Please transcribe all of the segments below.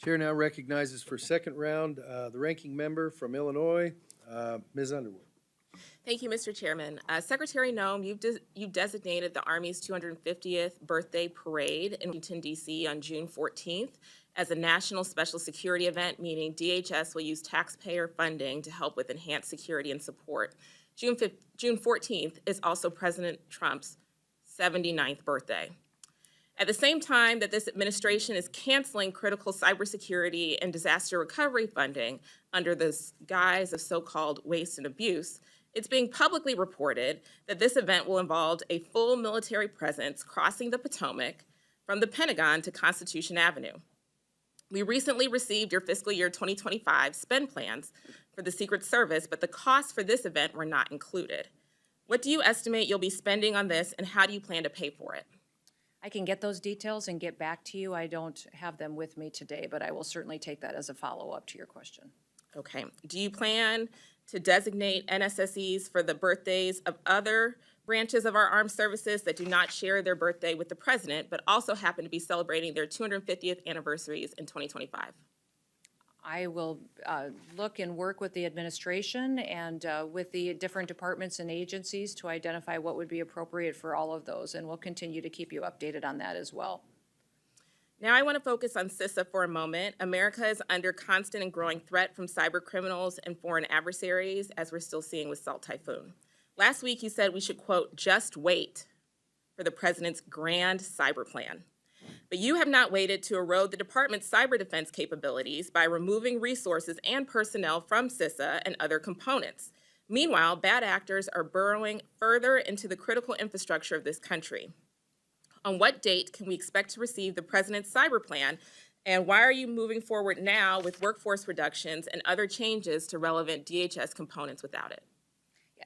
Chair now recognizes for second round the ranking member from Illinois, Ms. Underwood. Thank you, Mr. Chairman. Secretary Noem, you've designated the Army's 250th birthday parade in Washington, D.C. on June 14th as a national special security event, meaning DHS will use taxpayer funding to help with enhanced security and support. June 14th is also President Trump's 79th birthday. At the same time that this administration is canceling critical cybersecurity and disaster recovery funding under the guise of so-called waste and abuse, it's being publicly reported that this event will involve a full military presence crossing the Potomac from the Pentagon to Constitution Avenue. We recently received your fiscal year 2025 spend plans for the Secret Service, but the costs for this event were not included. What do you estimate you'll be spending on this, and how do you plan to pay for it? I can get those details and get back to you. I don't have them with me today, but I will certainly take that as a follow-up to your question. Okay. Do you plan to designate NSSEs for the birthdays of other branches of our armed services that do not share their birthday with the president, but also happen to be celebrating their 250th anniversaries in 2025? I will look and work with the administration and with the different departments and agencies to identify what would be appropriate for all of those, and we'll continue to keep you updated on that as well. Now I want to focus on CISA for a moment. America is under constant and growing threat from cyber criminals and foreign adversaries, as we're still seeing with Salt Typhoon. Last week you said we should, quote, just wait for the president's grand cyber plan. But you have not waited to erode the department's cyber defense capabilities by removing resources and personnel from CISA and other components. Meanwhile, bad actors are burrowing further into the critical infrastructure of this country. On what date can we expect to receive the president's cyber plan, and why are you moving forward now with workforce reductions and other changes to relevant DHS components without it?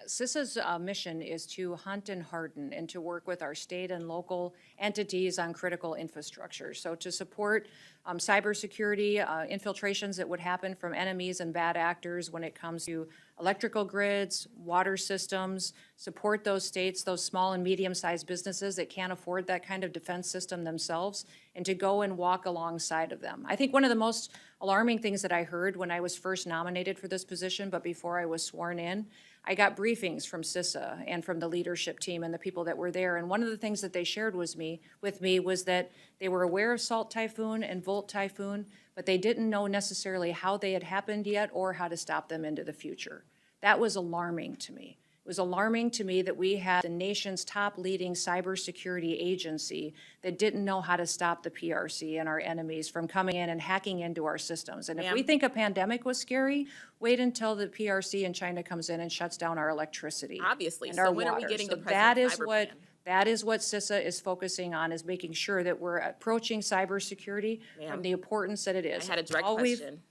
CISA's mission is to hunt and harden and to work with our state and local entities on critical infrastructure. So to support cybersecurity infiltrations that would happen from enemies and bad actors when it comes to electrical grids, water systems, support those states, those small and medium-sized businesses that can't afford that kind of defense system themselves, and to go and walk alongside of them. I think one of the most alarming things that I heard when I was first nominated for this position, but before I was sworn in, I got briefings from CISA and from the leadership team and the people that were there. And one of the things that they shared with me was that they were aware of Salt Typhoon and Volt Typhoon, but they didn't know necessarily how they had happened yet or how to stop them into the future. That was alarming to me. It was alarming to me that we had the nation's top leading cybersecurity agency that didn't know how to stop the PRC and our enemies from coming in and hacking into our systems. And if we think a pandemic was scary, wait until the PRC in China comes in and shuts down our electricity. Obviously. And so our when water. Are we getting so the president's cyber plan? That is what CISA is focusing on, is making sure that we're approaching cybersecurity from the importance that it is. I had a direct question.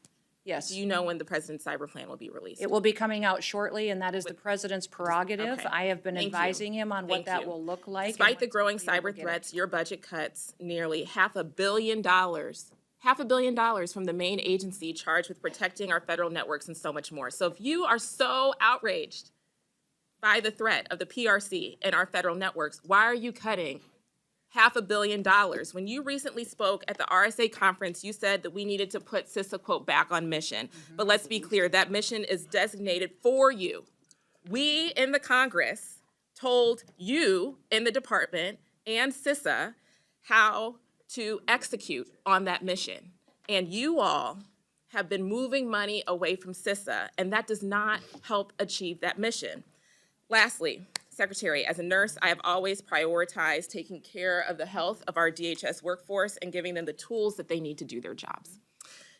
Yes. Do you know when the president's cyber plan will be released? It will be coming out shortly, and that is the president's prerogative. Okay. I have been advising him on what that will look like. Despite the growing cyber threats, your budget cuts nearly $500 million from the main agency charged with protecting our federal networks and so much more. So if you are so outraged by the threat of the PRC and our federal networks, why are you cutting $500 million? When you recently spoke at the RSA conference, you said that we needed to put CISA, quote, back on mission. But let's be clear, that mission is designated for you. We in the Congress told you in the department and CISA how to execute on that mission. And you all have been moving money away from CISA, and that does not help achieve that mission. Lastly, Secretary, as a nurse, I have always prioritized taking care of the health of our DHS workforce and giving them the tools that they need to do their jobs,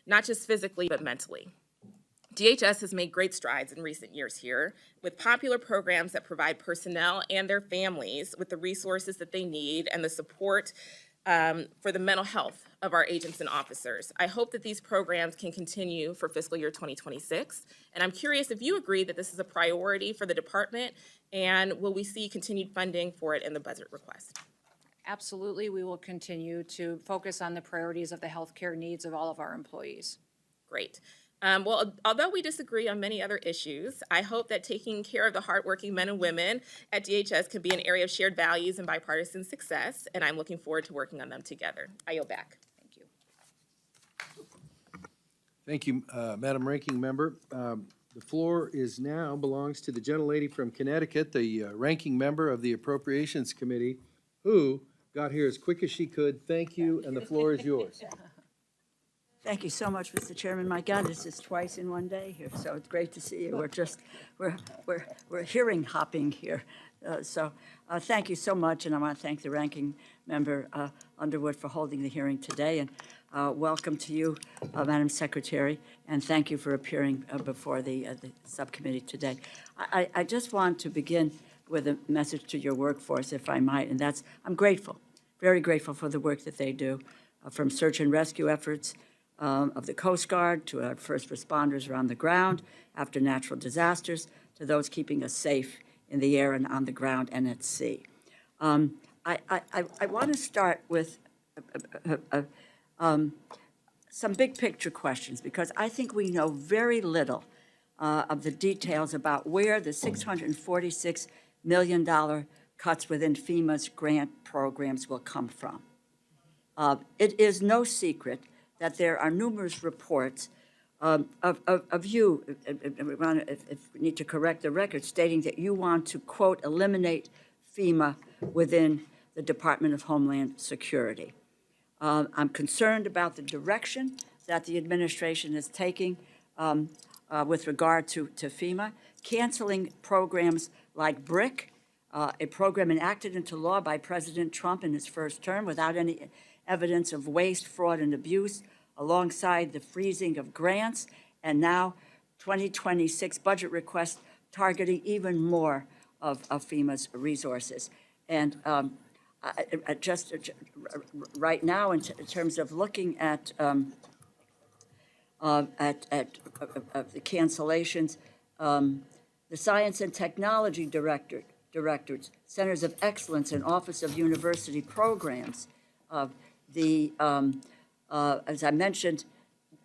not just physically, but mentally. DHS has made great strides in recent years here with popular programs that provide personnel and their families with the resources that they need and the support for the mental health of our agents and officers. I hope that these programs can continue for fiscal year 2026. And I'm curious if you agree that this is a priority for the department, and will we see continued funding for it in the budget request? Absolutely, we will continue to focus on the priorities of the healthcare needs of all of our employees. Great. Well, although we disagree on many other issues, I hope that taking care of the hardworking men and women at DHS can be an area of shared values and bipartisan success, and I'm looking forward to working on them together. I yield back. Thank you. Thank you, Madam Ranking Member. The floor is now belongs to the gentlelady from Connecticut, the ranking member of the Appropriations Committee, who got here as quick as she could. Thank you, and the floor is yours. Thank you so much, Mr. Chairman. My God, this is twice in one day here, so it's great to see you. We're hearing hopping here. Thank you so much, and I want to thank the ranking member Underwood for holding the hearing today, and welcome to you, Madam Secretary, and thank you for appearing before the subcommittee today. I just want to begin with a message to your workforce, if I might, and that's I'm grateful, very grateful for the work that they do, from search and rescue efforts of the Coast Guard to our first responders around the ground after natural disasters to those keeping us safe in the air and on the ground and at sea. I want to start with some big picture questions because I think we know very little of the details about where the $646 million cuts within FEMA's grant programs will come from. It is no secret that there are numerous reports of you, if we need to correct the record, stating that you want to, quote, eliminate FEMA within the Department of Homeland Security. I'm concerned about the direction that the administration is taking with regard to FEMA, canceling programs like BRIC, a program enacted into law by President Trump in his first term without any evidence of waste, fraud, and abuse, alongside the freezing of grants, and now 2026 budget requests targeting even more of FEMA's resources. And just right now, in terms of looking at the cancellations, the Science and Technology Directors, Centers of Excellence, and Office of University Programs, as I mentioned,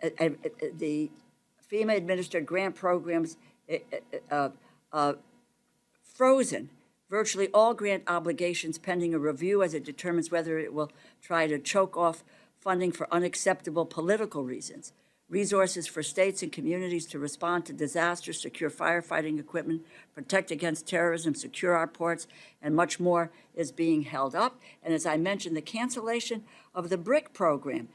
the FEMA-administered grant programs frozen virtually all grant obligations pending a review as it determines whether it will try to choke off funding for unacceptable political reasons. Resources for states and communities to respond to disasters, secure firefighting equipment, protect against terrorism, secure our ports, and much more is being held up. And as I mentioned, the cancellation of the BRIC program,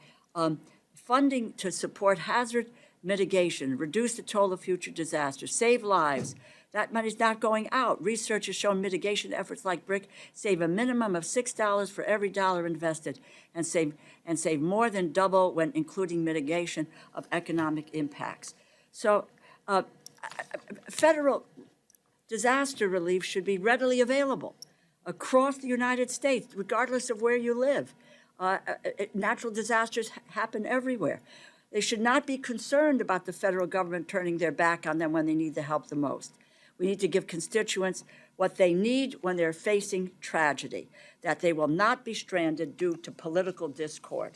funding to support hazard mitigation, reduce the toll of future disasters, save lives. That money's not going out. Research has shown mitigation efforts like BRIC save a minimum of $6 for every dollar invested and save more than double when including mitigation of economic impacts. So federal disaster relief should be readily available across the United States, regardless of where you live. Natural disasters happen everywhere. They should not be concerned about the federal government turning their back on them when they need the help the most. We need to give constituents what they need when they're facing tragedy, that they will not be stranded due to political discord.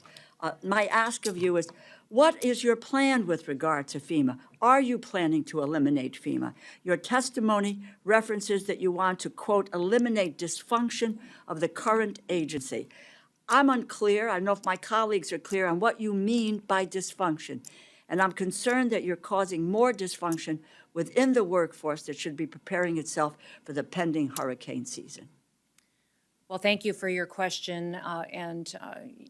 My ask of you is, what is your plan with regard to FEMA? Are you planning to eliminate FEMA? Your testimony references that you want to, quote, eliminate dysfunction of the current agency. I'm unclear, I don't know if my colleagues are clear on what you mean by dysfunction. And I'm concerned that you're causing more dysfunction within the workforce that should be preparing itself for the pending hurricane season. Well, thank you for your question and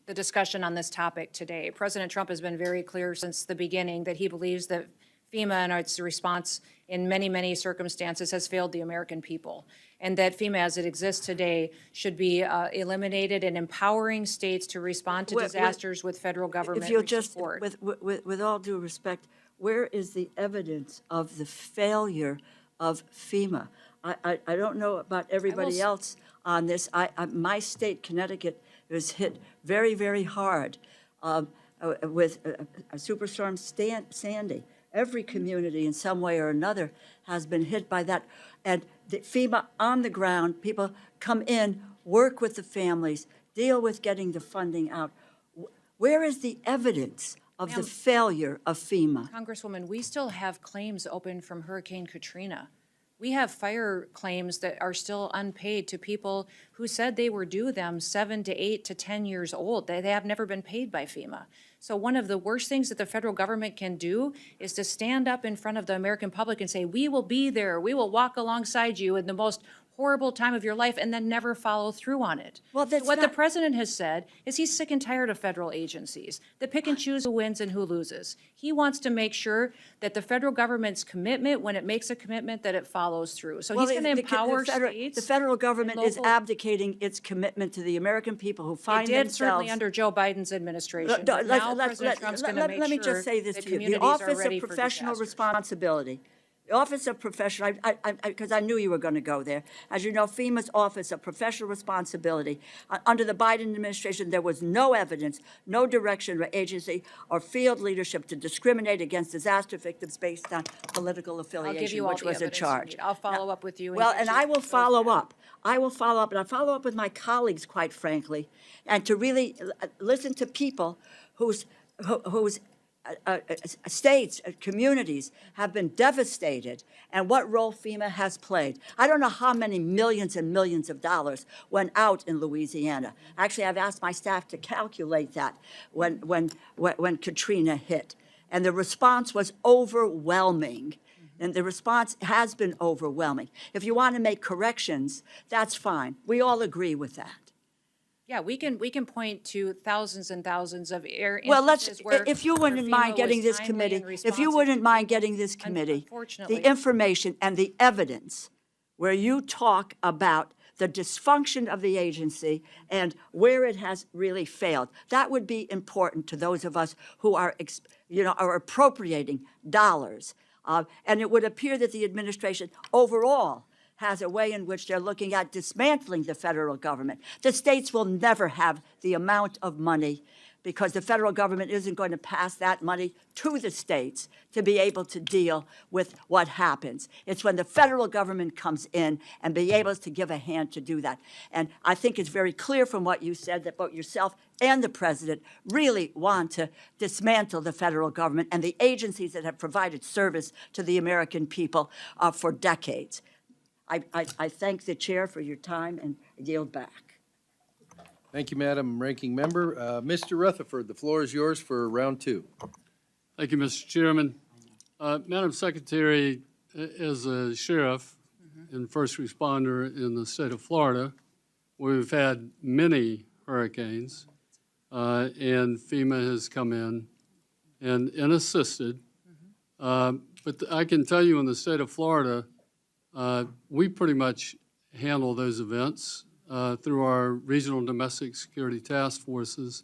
the discussion on this topic today. President Trump has been very clear since the beginning that he believes that FEMA and its response in many, many circumstances has failed the American people, and that FEMA as it exists today should be eliminated and empowering states to respond to disasters with federal government support. If you'll just, with all due respect, where is the evidence of the failure of FEMA? I don't know about everybody else on this. My state, Connecticut, was hit very, very hard with Superstorm Sandy. Every community in some way or another has been hit by that. And the FEMA on the ground, people come in, work with the families, deal with getting the funding out. Where is the evidence of the failure of FEMA? Congresswoman, we still have claims open from Hurricane Katrina. We have fire claims that are still unpaid to people who said they were due them 7 to 8 to 10 years old. They have never been paid by FEMA. So one of the worst things that the federal government can do is to stand up in front of the American public and say, we will be there, we will walk alongside you in the most horrible time of your life, and then never follow through on it. Well, that's What the not- president has said is he's sick and tired of federal agencies that pick and choose who wins and who loses. He wants to make sure that the federal government's commitment, when it makes a commitment, that it follows through. So Well, he's going to empower the states. federal government is local- abdicating its commitment to the American people who It find did themselves. certainly under Joe Biden's administration. No, But now President Trump's going to make let me sure just say this that to you. The communities are Office ready of for Professional disasters. Responsibility. The Office of Professional, because I knew you were going to go there. As you know, FEMA's Office of Professional Responsibility, under the Biden administration, there was no evidence, no direction or agency or field leadership to discriminate against disaster victims based on political I'll affiliation, give you all which the was a evidence you charge. need. I'll follow up with you. Well, get and you I will those follow back. up. I will follow up, and I follow up with my colleagues, quite frankly, and to really listen to people whose states, communities have been devastated, and what role FEMA has played. I don't know how many millions and millions of dollars went out in Louisiana. Actually, I've asked my staff to calculate that when Katrina hit, and the response was overwhelming. And the response has been overwhelming. If you want to make corrections, that's fine. We all agree with that. Yeah, we can point to thousands and thousands of Well, instances where if you where wouldn't FEMA mind getting was this timely committee, and if you responsive wouldn't to mind people. getting this committee, the Unfortunately. information and the evidence where you talk about the dysfunction of the agency and where it has really failed. That would be important to those of us who are, are appropriating dollars. And it would appear that the administration overall has a way in which they're looking at dismantling the federal government. The states will never have the amount of money because the federal government isn't going to pass that money to the states to be able to deal with what happens. It's when the federal government comes in and be able to give a hand to do that. And I think it's very clear from what you said that both yourself and the president really want to dismantle the federal government and the agencies that have provided service to the American people for decades. I thank the chair for your time and yield back. Thank you, Madam Ranking Member. Mr. Rutherford, the floor is yours for round two. Thank you, Mr. Chairman. Madam Secretary, as a sheriff and first responder in the state of Florida, we've had many hurricanes, and FEMA has come in and assisted. But I can tell you in the state of Florida, we pretty much handle those events through our regional domestic security task forces.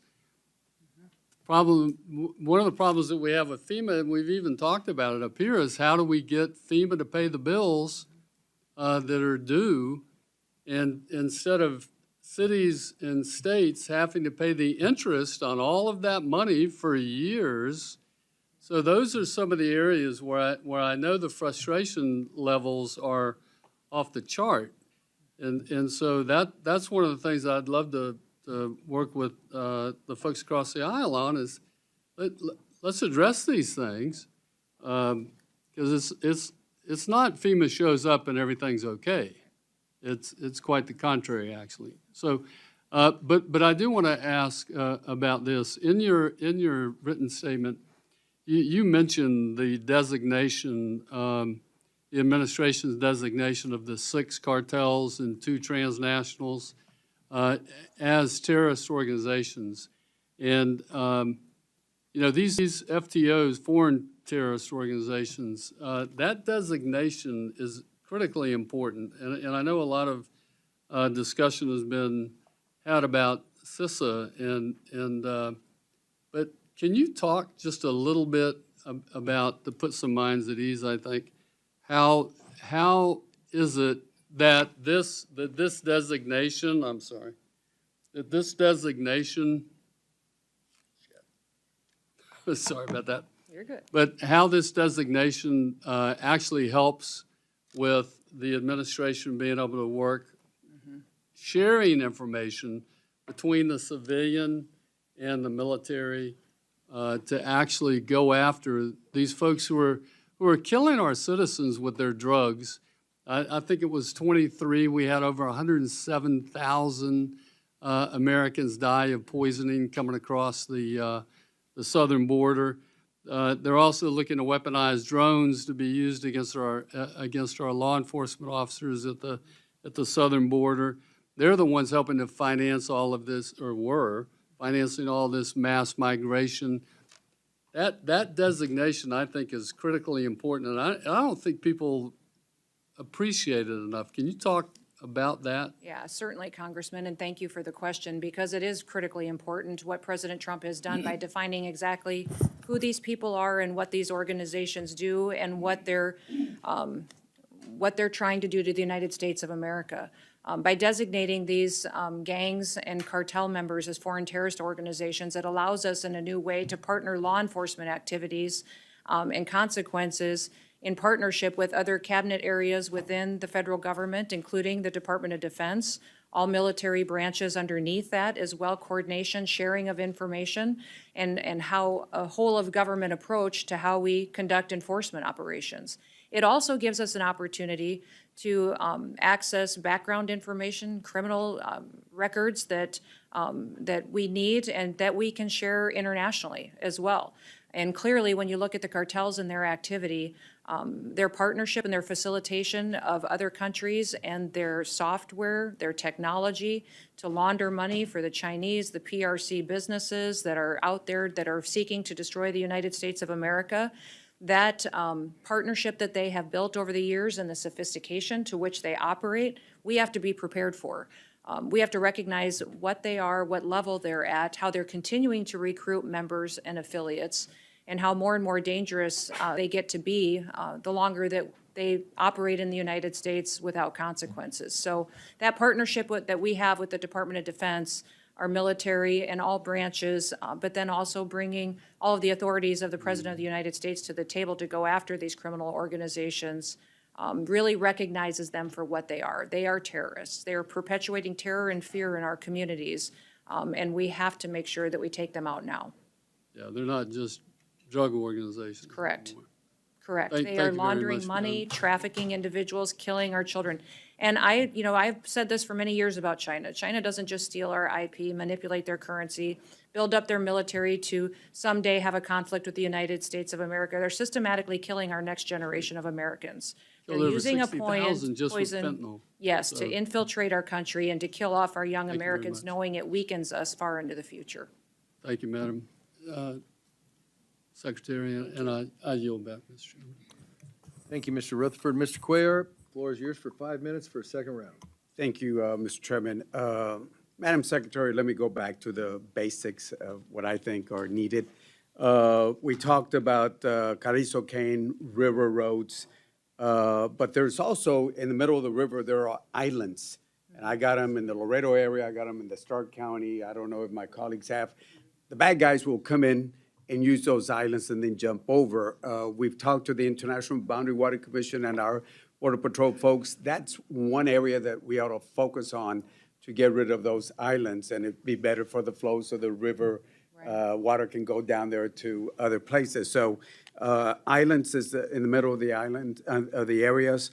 One of the problems that we have with FEMA, and we've even talked about it up here, is how do we get FEMA to pay the bills that are due, and instead of cities and states having to pay the interest on all of that money for years. So those are some of the areas where I know the frustration levels are off the chart. And so that's one of the things I'd love to work with the folks across the aisle on is let's address these things because it's not FEMA shows up and everything's okay. It's quite the contrary, actually. So, but I do want to ask about this. In your written statement, you mentioned the designation, the administration's designation of the 6 cartels and 2 transnationals as terrorist organizations. And, these FTOs, foreign terrorist organizations, that designation is critically important. And I know a lot of discussion has been had about CISA, but can you talk just a little bit about, to put some minds at ease, I think, how is it that this designation, sorry about that. You're good. But how this designation actually helps with the administration being able to work, sharing information between the civilian and the military to actually go after these folks who are killing our citizens with their drugs. I think it was 23, we had over 107,000 Americans die of poisoning coming across the southern border. They're also looking to weaponize drones to be used against our law enforcement officers at the southern border. They're the ones helping to finance all of this, or were financing all this mass migration. That designation, I think, is critically important, and I don't think people appreciate it enough. Can you talk about that? Yeah, certainly, Congressman, and thank you for the question, because it is critically important what President Trump has done by defining exactly who these people are and what these organizations do and what they're trying to do to the United States of America. By designating these gangs and cartel members as foreign terrorist organizations, it allows us in a new way to partner law enforcement activities and consequences in partnership with other cabinet areas within the federal government, including the Department of Defense, all military branches underneath that, as well coordination, sharing of information, and how a whole of government approach to how we conduct enforcement operations. It also gives us an opportunity to access background information, criminal records that we need and that we can share internationally as well. And clearly, when you look at the cartels and their activity, their partnership and their facilitation of other countries and their software, their technology to launder money for the Chinese, the PRC businesses that are out there that are seeking to destroy the United States of America, that partnership that they have built over the years and the sophistication to which they operate, we have to be prepared for. We have to recognize what they are, what level they're at, how they're continuing to recruit members and affiliates, and how more and more dangerous they get to be the longer that they operate in the United States without consequences. So that partnership that we have with the Department of Defense, our military and all branches, but then also bringing all of the authorities of the President of the United States to the table to go after these criminal organizations, really recognizes them for what they are. They are terrorists. They are perpetuating terror and fear in our communities, and we have to make sure that we take them out now. Yeah, they're not just drug organizations. Correct. Correct. Thank They you are very laundering much, money, Madam. trafficking individuals, killing our children. And I've said this for many years about China. China doesn't just steal our IP, manipulate their currency, build up their military to someday have a conflict with the United States of America. They're systematically killing our next generation of Americans. They're Killed over using a 60,000 just with poison, fentanyl. yes, So- to infiltrate our country and to kill off our young Thank you very Americans, much. knowing it weakens us far into the future. Thank you, Madam Secretary, and I yield back, Mr. Chairman. Thank you, Mr. Rutherford. Mr. Cuellar, floor is yours for 5 minutes for a second round. Thank you, Mr. Chairman. Madam Secretary, let me go back to the basics of what I think are needed. We talked about Carrizo Cane River roads, but there's also, in the middle of the river, there are islands. And I got them in the Laredo area, I got them in the Stark County, I don't know if my colleagues have. The bad guys will come in and use those islands and then jump over. We've talked to the International Boundary Water Commission and our Border Patrol folks. That's one area that we ought to focus on to get rid of those islands, and it'd be better for the flow so the river water can go down there to other places. So islands is in the middle of the island, of the areas.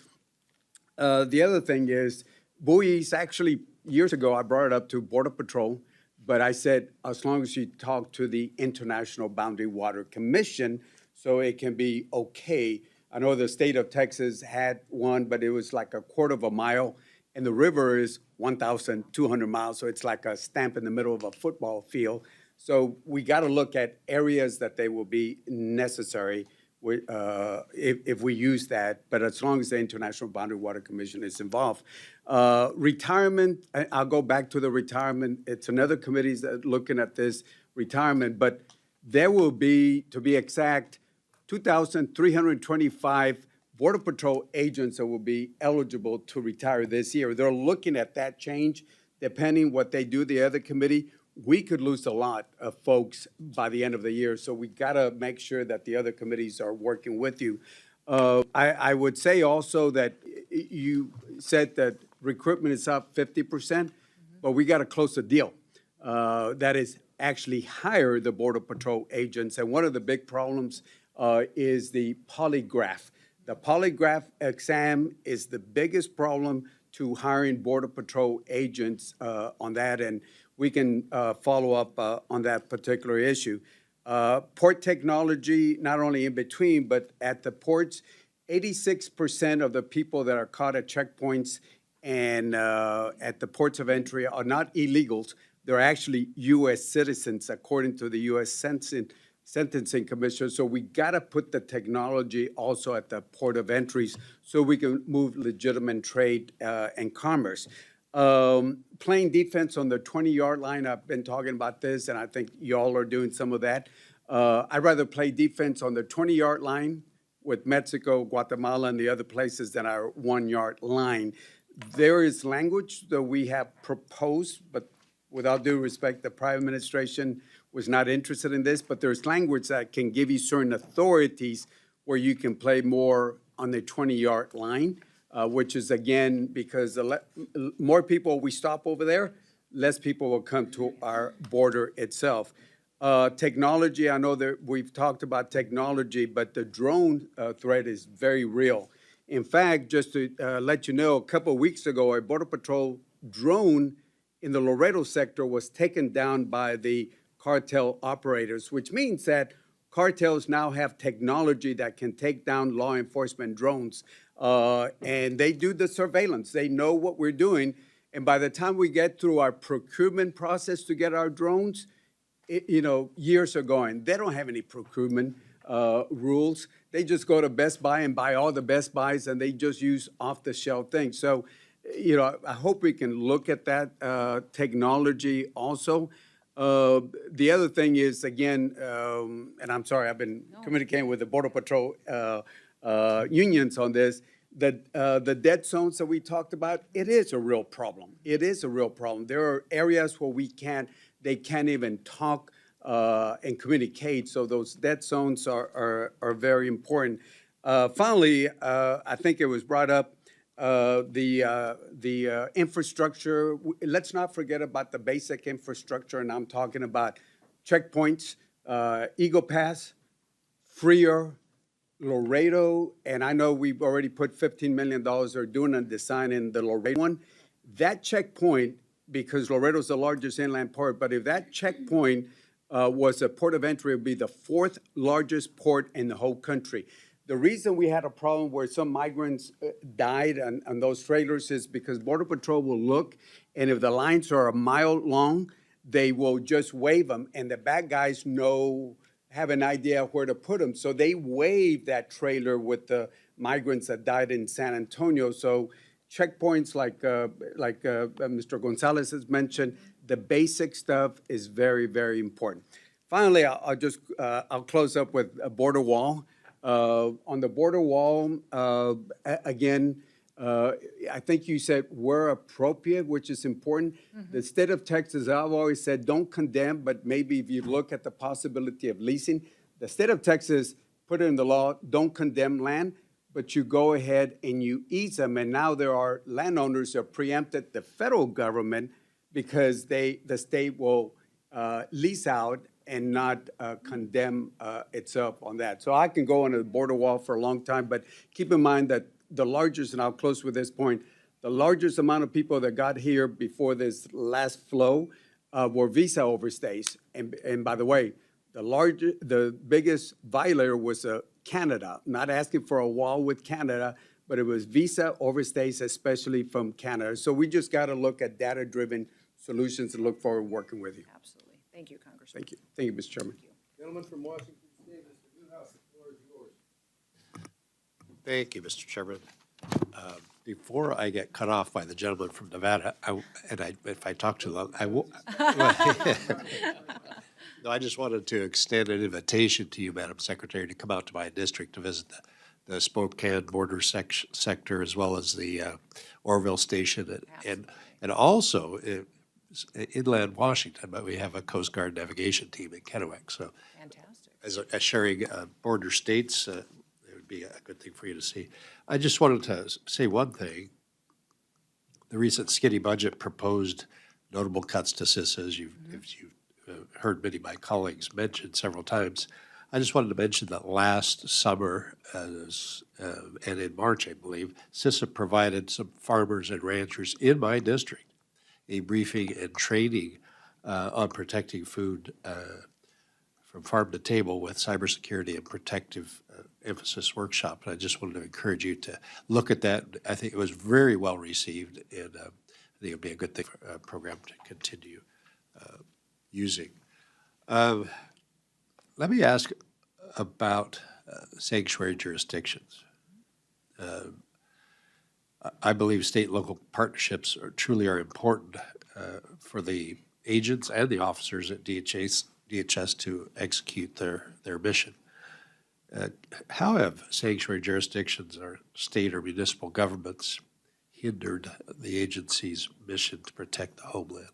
The other thing is buoys. Actually, years ago, I brought it up to Border Patrol, but I said, as long as you talk to the International Boundary Water Commission, so it can be okay. I know the state of Texas had one, but it was like a quarter of a mile, and the river is 1,200 miles, so it's like a stamp in the middle of a football field. So we got to look at areas that they will be necessary if we use that, but as long as the International Boundary Water Commission is involved. Retirement, I'll go back to the retirement. It's another committee that's looking at this retirement, but there will be, to be exact, 2,325 Border Patrol agents that will be eligible to retire this year. They're looking at that change, depending what they do, the other committee. We could lose a lot of folks by the end of the year, so we gotta make sure that the other committees are working with you. I would say also that you said that recruitment is up 50%, but we gotta close the deal. That is actually hire the Border Patrol agents, and one of the big problems is the polygraph. The polygraph exam is the biggest problem to hiring Border Patrol agents on that, and we can follow up on that particular issue. Port technology, not only in between, but at the ports, 86% of the people that are caught at checkpoints and at the ports of entry are not illegals. They're actually U.S. citizens, according to the U.S. Sentencing Commission. So we got to put the technology also at the port of entries so we can move legitimate trade and commerce. Playing defense on the 20-yard line, I've been talking about this, and I think y'all are doing some of that. I'd rather play defense on the 20-yard line with Mexico, Guatemala, and the other places than our 1-yard line. There is language that we have proposed, but without due respect, the prior administration was not interested in this, but there's language that can give you certain authorities where you can play more on the 20-yard line, which is, again, because more people we stop over there, less people will come to our border itself. Technology, I know that we've talked about technology, but the drone threat is very real. In fact, just to let you know, a couple of weeks ago, a Border Patrol drone in the Laredo sector was taken down by the cartel operators, which means that cartels now have technology that can take down law enforcement drones. And they do the surveillance. They know what we're doing. And by the time we get through our procurement process to get our drones, years are going. They don't have any procurement rules. They just go to Best Buy and buy all the Best Buys, and they just use off-the-shelf things. So, I hope we can look at that technology also. The other thing is, again, and I'm sorry, I've been communicating with the Border Patrol unions on this, that the dead zones that we talked about, it is a real problem. It is a real problem. There are areas where they can't even talk and communicate, so those dead zones are very important. Finally, I think it was brought up, the infrastructure. Let's not forget about the basic infrastructure, and I'm talking about checkpoints, Eagle Pass, Freer, Laredo, and I know we've already put $15 million or doing a design in the Laredo one. That checkpoint, because Laredo's the largest inland port, but if that checkpoint was a port of entry, it would be the 4th largest port in the whole country. The reason we had a problem where some migrants died on those trailers is because Border Patrol will look, and if the lines are a mile long, they will just wave them, and the bad guys have an idea where to put them. So they wave that trailer with the migrants that died in San Antonio. So checkpoints like Mr. Gonzalez has mentioned, the basic stuff is very, very important. Finally, I'll close up with a border wall. On the border wall, again, I think you said where appropriate, which is important. Mm-hmm. The state of Texas, I've always said, don't condemn, but maybe if you look at the possibility of leasing, the state of Texas put it in the law, don't condemn land, but you go ahead and you ease them. And now there are landowners that preempted the federal government because the state will lease out and not condemn itself on that. So I can go on a border wall for a long time, but keep in mind that the largest, and I'll close with this point, the largest amount of people that got here before this last flow were visa overstays. And by the way, the biggest violator was Canada. Not asking for a wall with Canada, but it was visa overstays, especially from Canada. So we just got to look at data-driven solutions and look forward to working with you. Absolutely. Thank you, Congressman. Thank you. Thank you, Mr. Chairman. Gentleman from Washington State, Mr. Newhouse, the floor is yours. Thank you, Mr. Chairman. Before I get cut off by the gentleman from Nevada, if I talk too long, I will. No, I just wanted to extend an invitation to you, Madam Secretary, to come out to my district to visit the Spokane border sector as well as the Orville station and also inland Washington, but we have a Coast Guard navigation team in Kennewick. So, fantastic. As sharing border states, it would be a good thing for you to see. I just wanted to say one thing. The recent skinny budget proposed notable cuts to CISA, as you've heard many of my colleagues mention several times. I just wanted to mention that last summer, and in March, I believe, CISA provided some farmers and ranchers in my district a briefing and training on protecting food from farm to table with cybersecurity and protective emphasis workshop. And I just wanted to encourage you to look at that. I think it was very well received, and I think it'll be a good thing for a program to continue using. Let me ask about sanctuary jurisdictions. I believe state and local partnerships truly are important for the agents and the officers at DHS to execute their mission. How have sanctuary jurisdictions or state or municipal governments hindered the agency's mission to protect the homeland?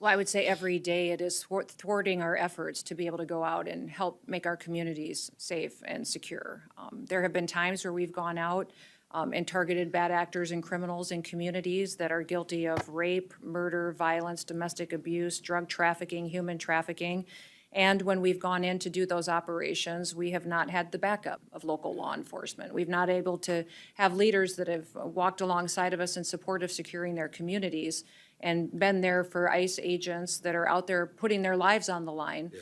Well, I would say every day it is thwarting our efforts to be able to go out and help make our communities safe and secure. There have been times where we've gone out and targeted bad actors and criminals in communities that are guilty of rape, murder, violence, domestic abuse, drug trafficking, human trafficking. And when we've gone in to do those operations, we have not had the backup of local law enforcement. We've not able to have leaders that have walked alongside of us in support of securing their communities and been there for ICE agents that are out there putting their lives on the line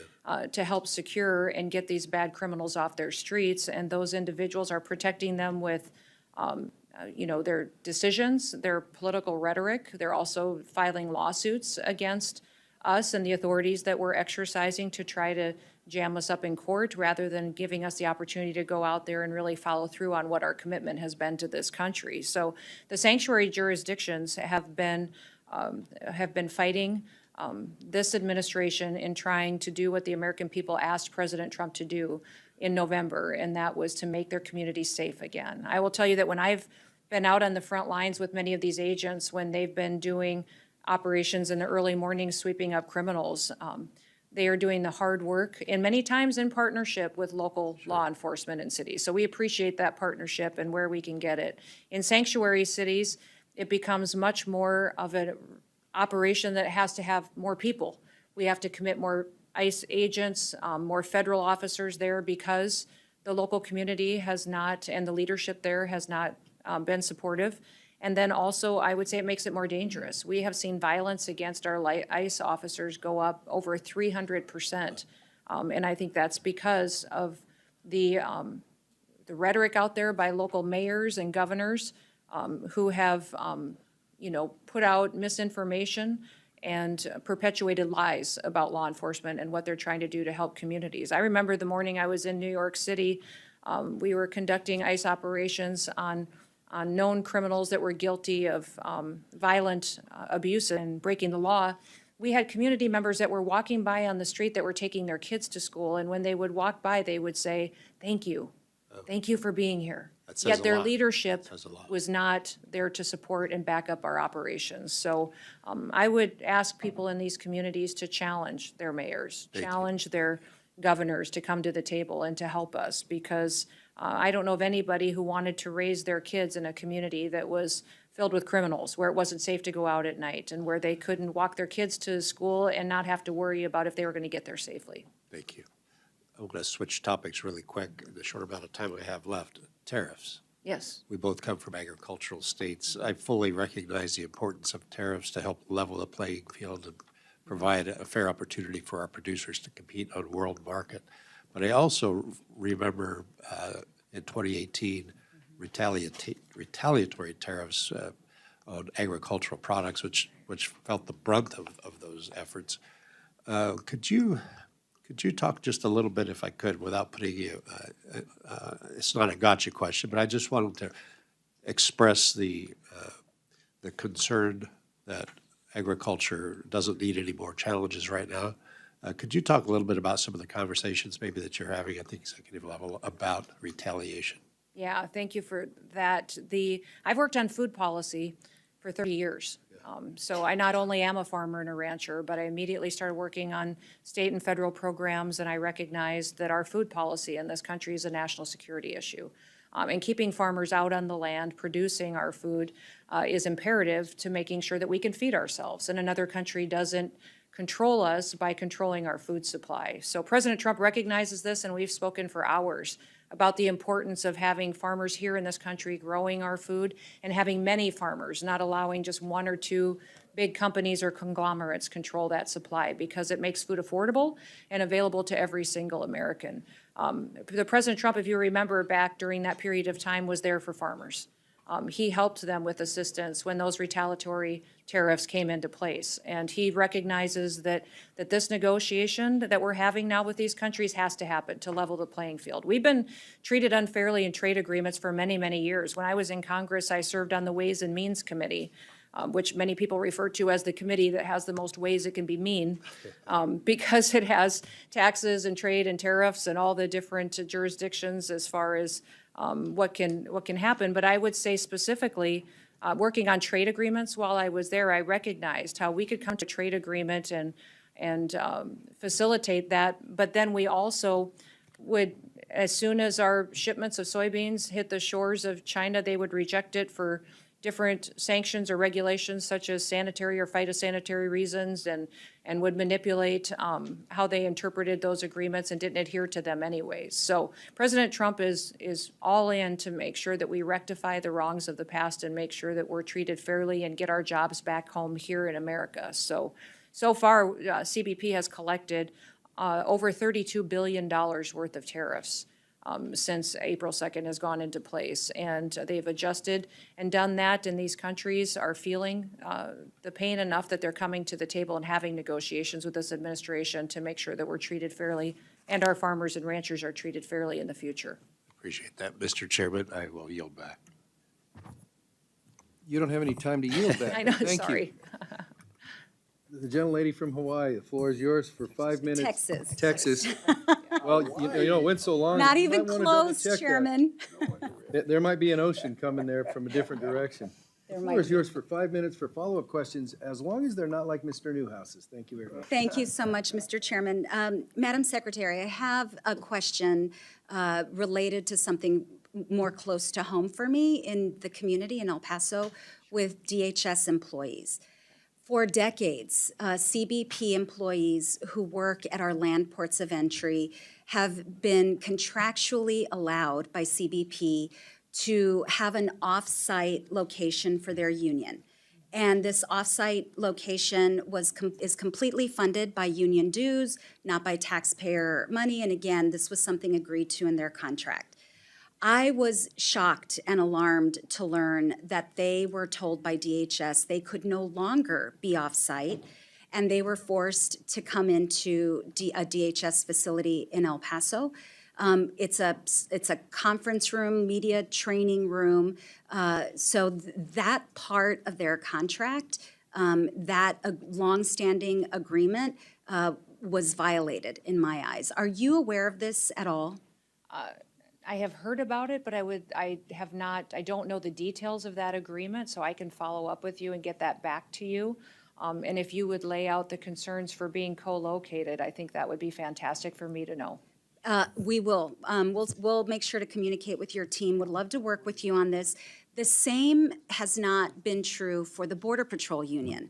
to help secure and get these bad criminals off their streets. And those individuals are protecting them with their decisions, their political rhetoric. They're also filing lawsuits against us and the authorities that we're exercising to try to jam us up in court rather than giving us the opportunity to go out there and really follow through on what our commitment has been to this country. So the sanctuary jurisdictions have been fighting this administration in trying to do what the American people asked President Trump to do in November, and that was to make their communities safe again. I will tell you that when I've been out on the front lines with many of these agents, when they've been doing operations in the early morning sweeping up criminals, they are doing the hard work, and many times in partnership with local law enforcement in cities. So we appreciate that partnership and where we can get it. In sanctuary cities, it becomes much more of an operation that has to have more people. We have to commit more ICE agents, more federal officers there because the local community has not, and the leadership there has not been supportive. And then also, I would say it makes it more dangerous. We have seen violence against our ICE officers go up over 300%. And I think that's because of the rhetoric out there by local mayors and governors who have, put out misinformation and perpetuated lies about law enforcement and what they're trying to do to help communities. I remember the morning I was in New York City, we were conducting ICE operations on known criminals that were guilty of violent abuse and breaking the law. We had community members that were walking by on the street that were taking their kids to school, and when they would walk by, they would say, "Thank you. Thank you for being here." That says Yet a their lot. leadership That says a lot. was not there to support and back up our operations. So I would ask people in these communities to challenge their mayors, challenge their governors to come to the table and to help us, because I don't know of anybody who wanted to raise their kids in a community that was filled with criminals, where it wasn't safe to go out at night and where they couldn't walk their kids to school and not have to worry about if they were going to get there safely. Thank you. I'm going to switch topics really quick in the short amount of time we have left. Tariffs. Yes. We both come from agricultural states. I fully recognize the importance of tariffs to help level the playing field and provide a fair opportunity for our producers to compete on world market. But I also remember in 2018 retaliatory tariffs on agricultural products, which felt the brunt of those efforts. Could you talk just a little bit, if I could, without putting you, it's not a gotcha question, but I just wanted to express the concern that agriculture doesn't need any more challenges right now. Could you talk a little bit about some of the conversations maybe that you're having at the executive level about retaliation? Yeah, thank you for that. I've worked on food policy for 30 years. So I not only am a farmer and a rancher, but I immediately started working on state and federal programs, and I recognized that our food policy in this country is a national security issue. And keeping farmers out on the land, producing our food, is imperative to making sure that we can feed ourselves. And another country doesn't control us by controlling our food supply. So President Trump recognizes this, and we've spoken for hours about the importance of having farmers here in this country growing our food and having many farmers, not allowing just one or two big companies or conglomerates control that supply, because it makes food affordable and available to every single American. The President Trump, if you remember back during that period of time, was there for farmers. He helped them with assistance when those retaliatory tariffs came into place. And he recognizes that this negotiation that we're having now with these countries has to happen to level the playing field. We've been treated unfairly in trade agreements for many, many years. When I was in Congress, I served on the Ways and Means Committee, which many people refer to as the committee that has the most ways it can be mean, because it has taxes and trade and tariffs and all the different jurisdictions as far as what can happen. But I would say specifically, working on trade agreements while I was there, I recognized how we could come to a trade agreement and facilitate that. But then we also would, as soon as our shipments of soybeans hit the shores of China, they would reject it for different sanctions or regulations such as sanitary or phytosanitary reasons, and would manipulate how they interpreted those agreements and didn't adhere to them anyways. So President Trump is all in to make sure that we rectify the wrongs of the past and make sure that we're treated fairly and get our jobs back home here in America. So far, CBP has collected over $32 billion worth of tariffs since April 2nd has gone into place. And they've adjusted and done that, and these countries are feeling the pain enough that they're coming to the table and having negotiations with this administration to make sure that we're treated fairly and our farmers and ranchers are treated fairly in the future. Appreciate that. Mr. Chairman, I will yield back. You don't have any time to yield back. I know, Thank sorry. You. The gentlelady from Hawaii, the floor is yours for 5 minutes. Texas. Texas. Well, you know, it went so long. Not you even might wanna close, double-check that. Chairman. There might be an ocean coming there from a different direction. The There floor might is yours for 5 minutes for follow-up questions, as long as they're not like Mr. Newhouse's. Thank you very much. Thank you so much, Mr. Chairman. Madam Secretary, I have a question related to something more close to home for me in the community in El Paso with DHS employees. For decades, CBP employees who work at our land ports of entry have been contractually allowed by CBP to have an off-site location for their union. And this off-site location is completely funded by union dues, not by taxpayer money. And again, this was something agreed to in their contract. I was shocked and alarmed to learn that they were told by DHS they could no longer be off-site, and they were forced to come into a DHS facility in El Paso. It's a conference room, media training room. So that part of their contract, that longstanding agreement, was violated in my eyes. Are you aware of this at all? I have heard about it, but I don't know the details of that agreement, so I can follow up with you and get that back to you. And if you would lay out the concerns for being co-located, I think that would be fantastic for me to know. We will. We'll make sure to communicate with your team. Would love to work with you on this. The same has not been true for the Border Patrol Union.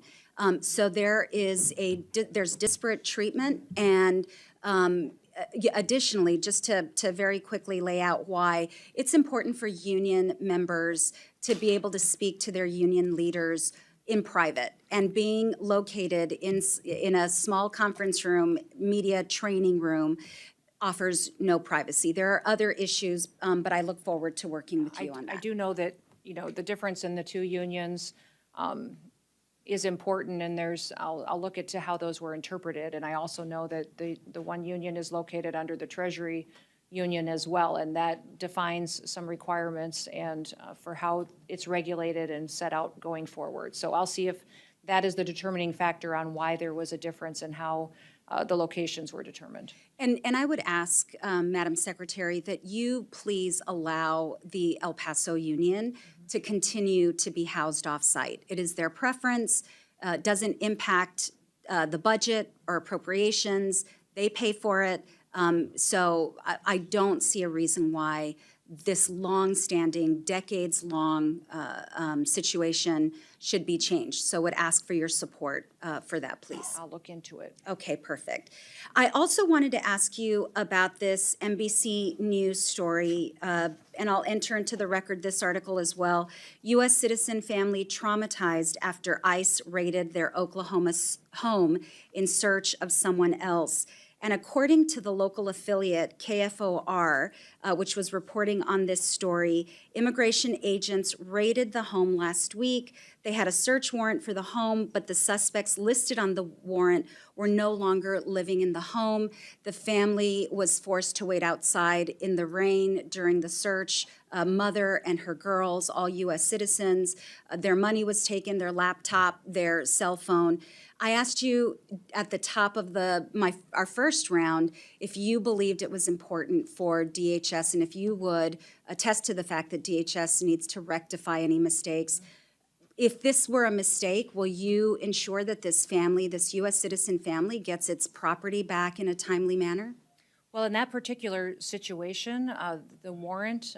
So there's disparate treatment, and additionally, just to very quickly lay out why it's important for union members to be able to speak to their union leaders in private, and being located in a small conference room, media training room, offers no privacy. There are other issues, but I look forward to working with you on that. I do know that, the difference in the two unions is important, and I'll look into how those were interpreted. And I also know that the one union is located under the Treasury Union as well, and that defines some requirements and for how it's regulated and set out going forward. So I'll see if that is the determining factor on why there was a difference in how the locations were determined. And I would ask, Madam Secretary, that you please allow the El Paso Union to continue to be housed off-site. It is their preference, doesn't impact the budget or appropriations. They pay for it. So I don't see a reason why this long-standing, decades-long situation should be changed. So would ask for your support for that, please. I'll look into it. Okay, perfect. I also wanted to ask you about this NBC News story, and I'll enter into the record this article as well. U.S. citizen family traumatized after ICE raided their Oklahoma home in search of someone else. And according to the local affiliate, KFOR, which was reporting on this story, immigration agents raided the home last week. They had a search warrant for the home, but the suspects listed on the warrant were no longer living in the home. The family was forced to wait outside in the rain during the search. A mother and her girls, all U.S. citizens. Their money was taken, their laptop, their cell phone. I asked you at the top of our first round if you believed it was important for DHS and if you would attest to the fact that DHS needs to rectify any mistakes. If this were a mistake, will you ensure that this family, this U.S. citizen family, gets its property back in a timely manner? Well, in that particular situation, the warrant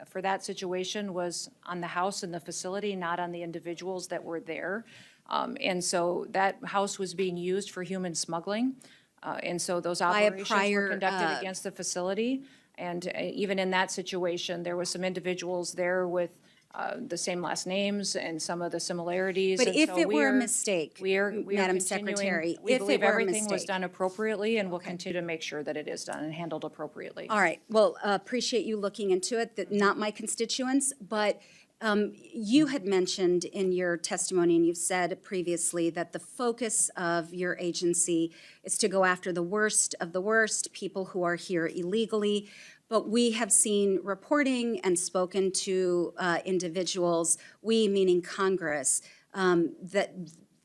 for that situation was on the house and the facility, not on the individuals that were there. And so that house was being used for human smuggling. And so those operations were conducted against the facility. And even in that situation, there was some individuals there with the same last names and some of the similarities. But and if so it were a mistake, we are Madam continuing- Secretary, we if believe it were a everything was mistake. done appropriately, and we'll continue to make sure that it is done and handled appropriately. All right, well, appreciate you looking into it, that not my constituents, but you had mentioned in your testimony, and you've said previously, that the focus of your agency is to go after the worst of the worst, people who are here illegally. But we have seen reporting and spoken to individuals, we meaning Congress, that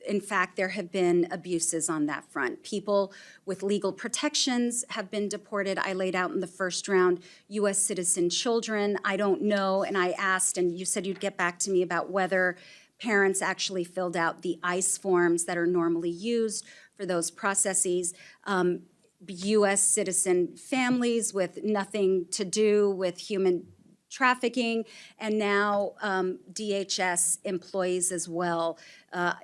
in fact, there have been abuses on that front. People with legal protections have been deported. I laid out in the first round, U.S. citizen children. I don't know, and I asked, and you said you'd get back to me about whether parents actually filled out the ICE forms that are normally used for those processes. U.S. citizen families with nothing to do with human trafficking, and now DHS employees as well,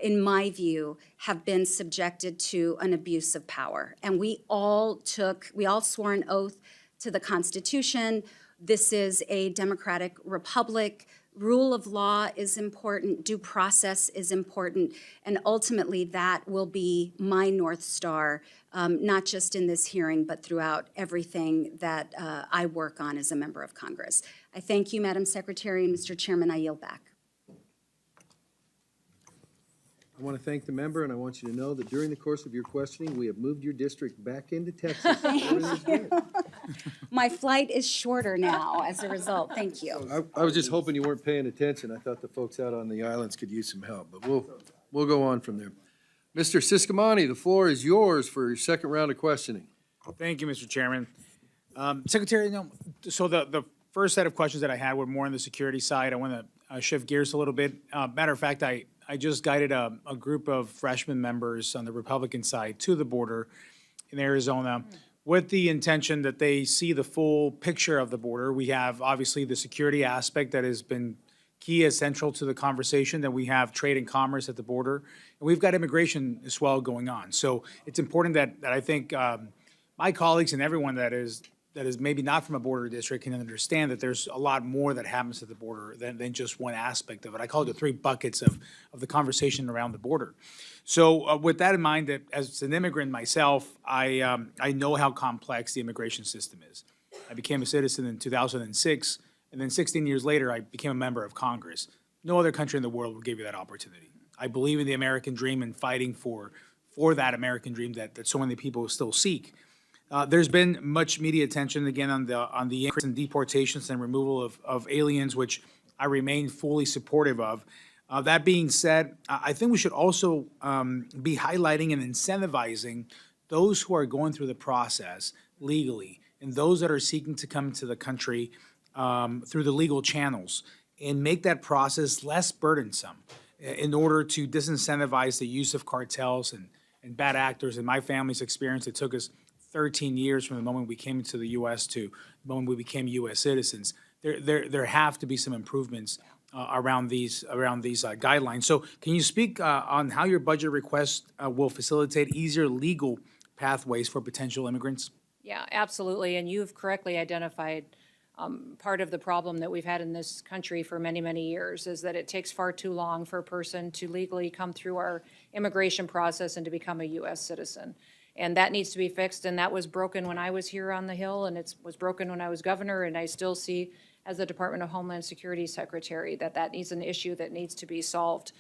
in my view, have been subjected to an abuse of power. And we all swore an oath to the Constitution. This is a democratic republic. Rule of law is important, due process is important, and ultimately that will be my North Star, not just in this hearing, but throughout everything that I work on as a member of Congress. I thank you, Madam Secretary, and Mr. Chairman, I yield back. I want to thank the member, and I want you to know that during the course of your questioning, we have moved your district back into Texas. My flight is shorter now as a result. Thank you. I was just hoping you weren't paying attention. I thought the folks out on the islands could use some help, but we'll go on from there. Mr. Siscomani, the floor is yours for your second round of questioning. Thank you, Mr. Chairman. Secretary, so the first set of questions that I had were more on the security side. I want to shift gears a little bit. Matter of fact, I just guided a group of freshman members on the Republican side to the border in Arizona with the intention that they see the full picture of the border. We have obviously the security aspect that has been key as central to the conversation, that we have trade and commerce at the border, and we've got immigration as well going on. So it's important that I think my colleagues and everyone that is maybe not from a border district can understand that there's a lot more that happens at the border than just one aspect of it. I call it the three buckets of the conversation around the border. So with that in mind, that as an immigrant myself, I know how complex the immigration system is. I became a citizen in 2006, and then 16 years later, I became a member of Congress. No other country in the world will give you that opportunity. I believe in the American dream and fighting for that American dream that so many people still seek. There's been much media attention again on the increase in deportations and removal of aliens, which I remain fully supportive of. That being said, I think we should also be highlighting and incentivizing those who are going through the process legally and those that are seeking to come to the country through the legal channels, and make that process less burdensome in order to disincentivize the use of cartels and bad actors. In my family's experience, it took us 13 years from the moment we came into the U.S. to the moment we became U.S. citizens. there have to be some improvements around these guidelines. So can you speak on how your budget request will facilitate easier legal pathways for potential immigrants? Yeah, absolutely. And you've correctly identified part of the problem that we've had in this country for many, many years is that it takes far too long for a person to legally come through our immigration process and to become a U.S. citizen. And that needs to be fixed, and that was broken when I was here on the Hill, and it was broken when I was governor, and I still see as the Department of Homeland Security Secretary that is an issue that needs to be solved.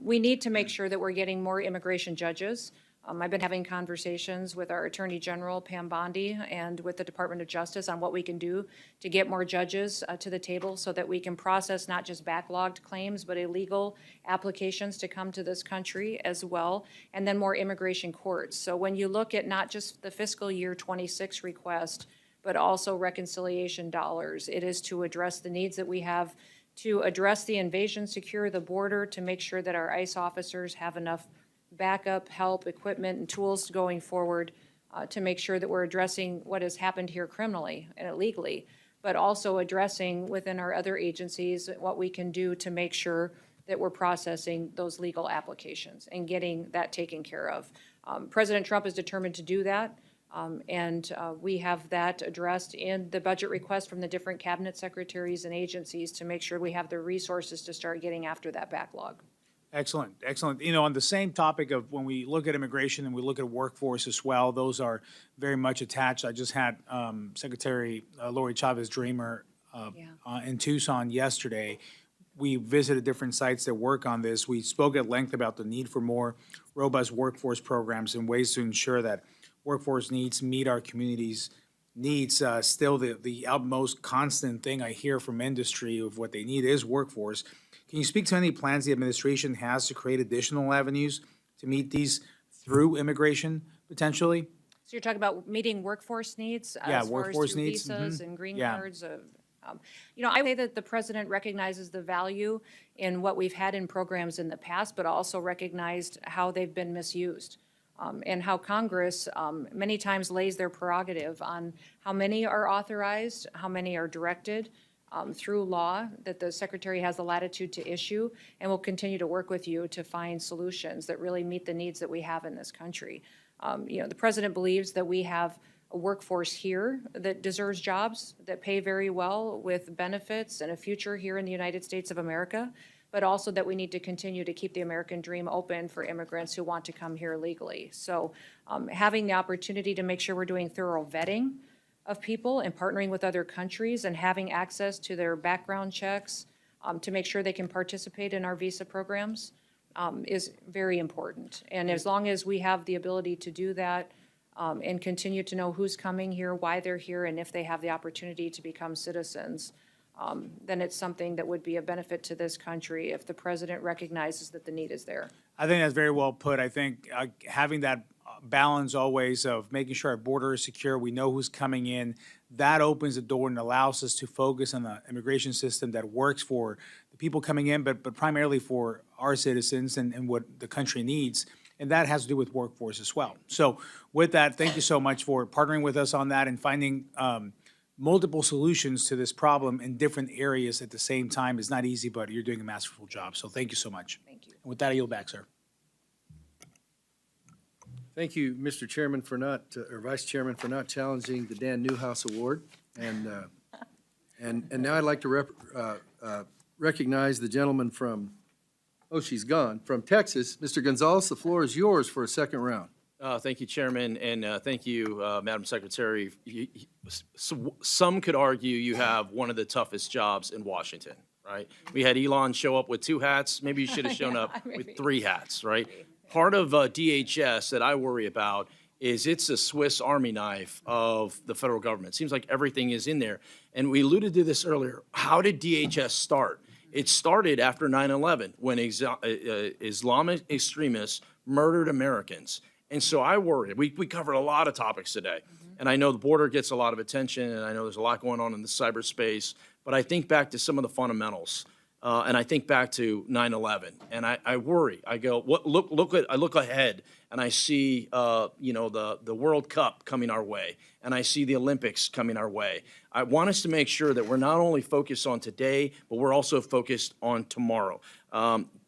We need to make sure that we're getting more immigration judges. I've been having conversations with our Attorney General, Pam Bondi, and with the Department of Justice on what we can do to get more judges to the table so that we can process not just backlogged claims, but illegal applications to come to this country as well, and then more immigration courts. So when you look at not just the fiscal year 26 request, but also reconciliation dollars, it is to address the needs that we have to address the invasion, secure the border, to make sure that our ICE officers have enough backup, help, equipment, and tools going forward to make sure that we're addressing what has happened here criminally and illegally, but also addressing within our other agencies what we can do to make sure that we're processing those legal applications and getting that taken care of. President Trump is determined to do that, and we have that addressed in the budget request from the different cabinet secretaries and agencies to make sure we have the resources to start getting after that backlog. Excellent, excellent. You know, on the same topic of when we look at immigration and we look at workforce as well, those are very much attached. I just had Secretary Lori Chavez-Dreamer in Tucson yesterday. We visited different sites that work on this. We spoke at length about the need for more robust workforce programs and ways to ensure that workforce needs meet our communities' needs. Still, the utmost constant thing I hear from industry of what they need is workforce. Can you speak to any plans the administration has to create additional avenues to meet these through immigration, potentially? So you're talking about meeting workforce needs? Yeah, as far as workforce through needs, visas and green yeah. cards? You know, I say that the president recognizes the value in what we've had in programs in the past, but also recognized how they've been misused. And how Congress many times lays their prerogative on how many are authorized, how many are directed through law, that the Secretary has the latitude to issue, and will continue to work with you to find solutions that really meet the needs that we have in this country. You know, the President believes that we have a workforce here that deserves jobs, that pay very well with benefits and a future here in the United States of America, but also that we need to continue to keep the American dream open for immigrants who want to come here legally. So having the opportunity to make sure we're doing thorough vetting of people and partnering with other countries and having access to their background checks to make sure they can participate in our visa programs is very important. And as long as we have the ability to do that and continue to know who's coming here, why they're here, and if they have the opportunity to become citizens, then it's something that would be a benefit to this country if the president recognizes that the need is there. I think that's very well put. I think having that balance always of making sure our border is secure, we know who's coming in, that opens the door and allows us to focus on the immigration system that works for the people coming in, but primarily for our citizens and what the country needs. And that has to do with workforce as well. So with that, thank you so much for partnering with us on that and finding multiple solutions to this problem in different areas at the same time. Is not easy, but you're doing a masterful job. So thank you so much. Thank you. And with that, I yield back, sir. Thank you, Mr. Chairman, for not, or Vice Chairman, for not challenging the Dan Newhouse Award. And now I'd like to recognize the gentleman from, oh, she's gone, from Texas. Mr. Gonzalez, the floor is yours for a second round. Thank you, Chairman, and thank you, Madam Secretary. Some could argue you have one of the toughest jobs in Washington, right? We had Elon show up with 2 hats. Maybe you should have shown up with 3 hats, right? Part of DHS that I worry about is it's a Swiss Army knife of the federal government. It seems like everything is in there. And we alluded to this earlier. How did DHS start? It started after 9/11 when Islamic extremists murdered Americans. And so I worry. We covered a lot of topics today. And I know the border gets a lot of attention, and I know there's a lot going on in the cyberspace. But I think back to some of the fundamentals. And I think back to 9/11, and I worry. I go, I look ahead, and I see, the World Cup coming our way, and I see the Olympics coming our way. I want us to make sure that we're not only focused on today, but we're also focused on tomorrow.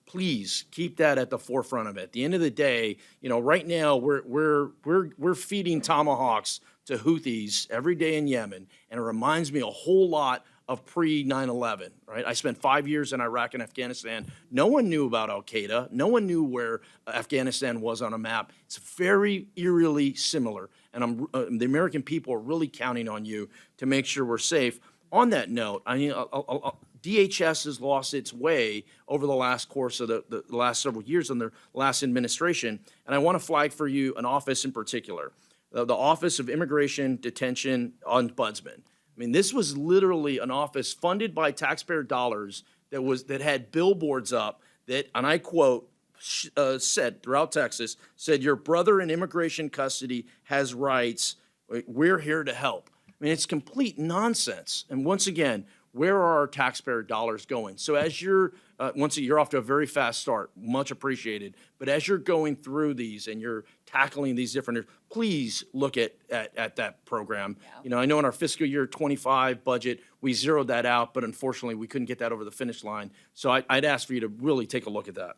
Please keep that at the forefront of it. At the end of the day, right now we're feeding tomahawks to Houthis every day in Yemen, and it reminds me a whole lot of pre-9/11, right? I spent 5 years in Iraq and Afghanistan. No one knew about al-Qaeda. No one knew where Afghanistan was on a map. It's very eerily similar, and the American people are really counting on you to make sure we're safe. On that note, DHS has lost its way over the last course of the last several years in their last administration, and I want to flag for you an office in particular, the Office of Immigration, Detention, Ombudsman. I mean, this was literally an office funded by taxpayer dollars that had billboards up that, and I quote, said throughout Texas, said, "Your brother in immigration custody has rights. We're here to help." I mean, it's complete nonsense. And once again, where are our taxpayer dollars going? So as you're you're off to a very fast start, much appreciated. But as you're going through these and you're tackling these different, please look at that program. Yeah. I know in our fiscal year 25 budget, we zeroed that out, but unfortunately we couldn't get that over the finish line. So I'd ask for you to really take a look at that.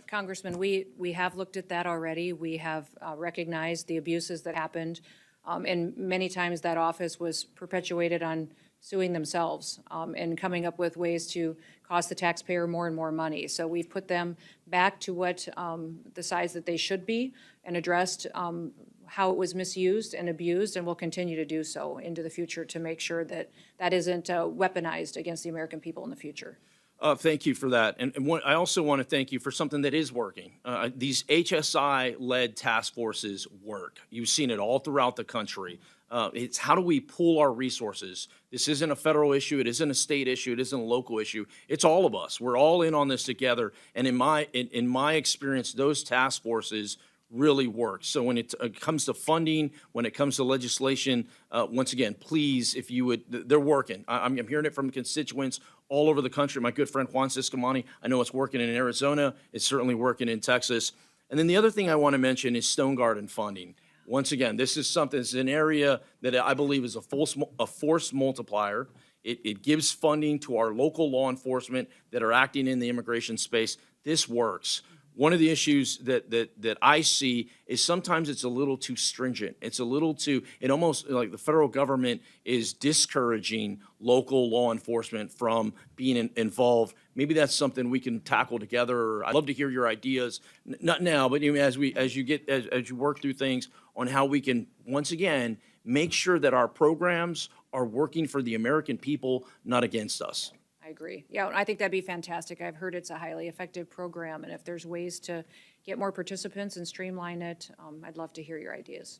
Congressman, we have looked at that already. We have recognized the abuses that happened, and many times that office was perpetuated on suing themselves and coming up with ways to cost the taxpayer more and more money. So we've put them back to what the size that they should be and addressed how it was misused and abused, and will continue to do so into the future to make sure that that isn't weaponized against the American people in the future. Thank you for that. And I also want to thank you for something that is working. These HSI-led task forces work. You've seen it all throughout the country. It's how do we pool our resources? This isn't a federal issue. It isn't a state issue. It isn't a local issue. It's all of us. We're all in on this together. And in my experience, those task forces really work. So when it comes to funding, when it comes to legislation, once again, please, if you would, they're working. I'm hearing it from constituents all over the country. My good friend Juan Ciscomani, I know it's working in Arizona. It's certainly working in Texas. And then the other thing I want to mention is Stone Garden funding. Once again, this is something, it's an area that I believe is a force multiplier. It gives funding to our local law enforcement that are acting in the immigration space. This works. One of the issues that I see is sometimes it's a little too stringent. It's a little too, it almost like the federal government is discouraging local law enforcement from being involved. Maybe that's something we can tackle together. I'd love to hear your ideas, not now, but as you work through things on how we can, once again, make sure that our programs are working for the American people, not against us. I agree. Yeah, I think that'd be fantastic. I've heard it's a highly effective program, and if there's ways to get more participants and streamline it, I'd love to hear your ideas.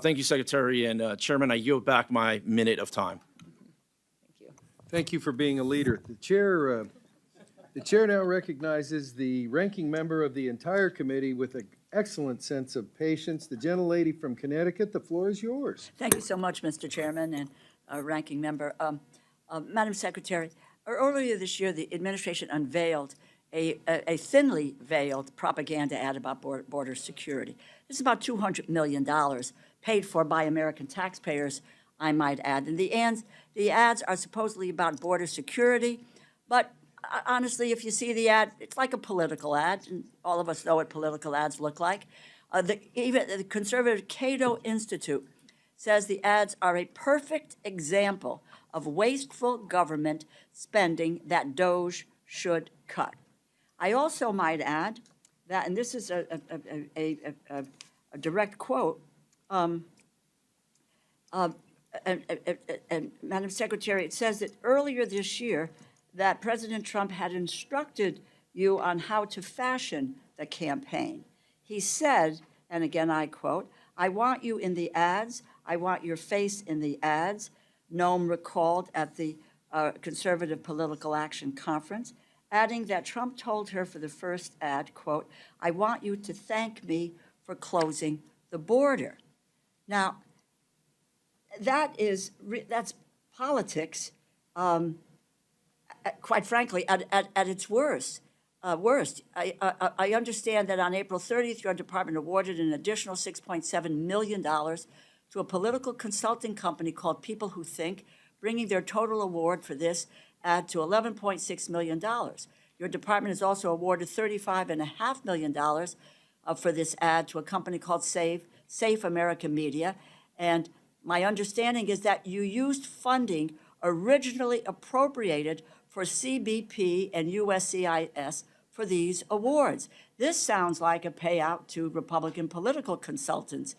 Thank you, Secretary, and Chairman, I yield back my minute of time. Thank you. Thank you for being a leader. The chair now recognizes the ranking member of the entire committee with an excellent sense of patience. The gentlelady from Connecticut, the floor is yours. Thank you so much, Mr. Chairman and Ranking Member. Madam Secretary, earlier this year, the administration unveiled a thinly veiled propaganda ad about border security. This is about $200 million paid for by American taxpayers, I might add. And the ads are supposedly about border security, but honestly, if you see the ad, it's like a political ad, and all of us know what political ads look like. Even the conservative Cato Institute says the ads are a perfect example of wasteful government spending that DOJ should cut. I also might add that, and this is a direct quote, and Madam Secretary, it says that earlier this year that President Trump had instructed you on how to fashion the campaign. He said, and again I quote, "I want you in the ads. I want your face in the ads." Noem recalled at the Conservative Political Action Conference, adding that Trump told her for the first ad, quote, "I want you to thank me for closing the border." Now, that's politics quite frankly, at its worst. I understand that on April 30th, your department awarded an additional $6.7 million to a political consulting company called People Who Think, bringing their total award for this ad to $11.6 million. Your department has also awarded $35.5 million for this ad to a company called Safe American Media. And my understanding is that you used funding originally appropriated for CBP and USCIS for these awards. This sounds like a payout to Republican political consultants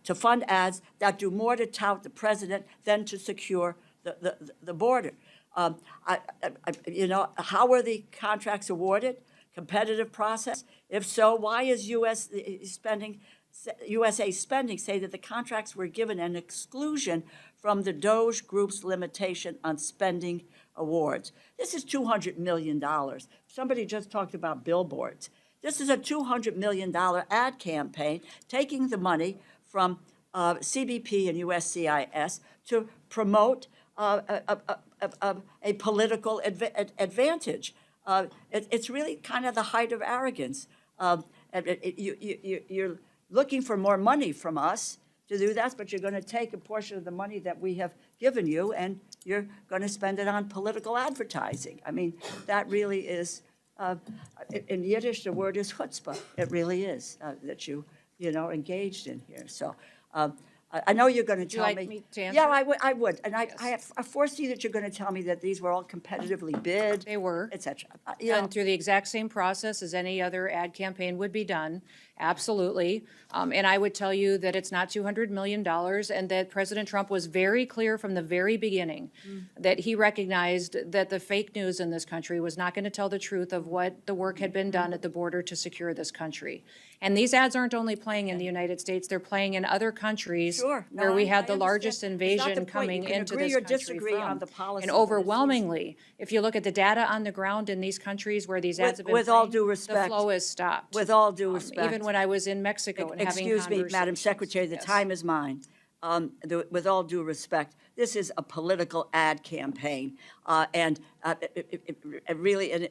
to fund ads that do more to tout the president than to secure the border. You know, how were the contracts awarded? Competitive process? If so, why is USA Spending say that the contracts were given an exclusion from the Doge Group's limitation on spending awards? This is $200 million. Somebody just talked about billboards. This is a $200 million ad campaign taking the money from CBP and USCIS to promote a political advantage. It's really kind of the height of arrogance. You're looking for more money from us to do that, but you're going to take a portion of the money that we have given you and you're going to spend it on political advertising. I mean, that really is, in Yiddish, the word is chutzpah. It really is that you engaged in here. So I know you're going to tell me. Would you like me to answer? Yeah, I would. And Yes. I foresee that you're going to tell me that these were all competitively bid. They were. Et cetera. Done through the exact same process as any other ad campaign would be done, absolutely. And I would tell you that it's not $200 million and that President Trump was very clear from the very beginning that he recognized that the fake news in this country was not going to tell the truth of what the work had been done at the border to secure this country. And these ads aren't only playing in the United States, they're playing in other countries Sure. No, where we I had the understand. largest It's not the invasion point. coming You can into agree this or country disagree from. on the policy, And but it's overwhelmingly, if you look at the data on the ground in these countries where these ads have been With all playing, due the respect. flow has stopped. With all due respect. Even when I was in Mexico and having Excuse me, Madam conversations. Secretary, the Yes. time is mine. With all due respect, this is a political ad campaign, and it really,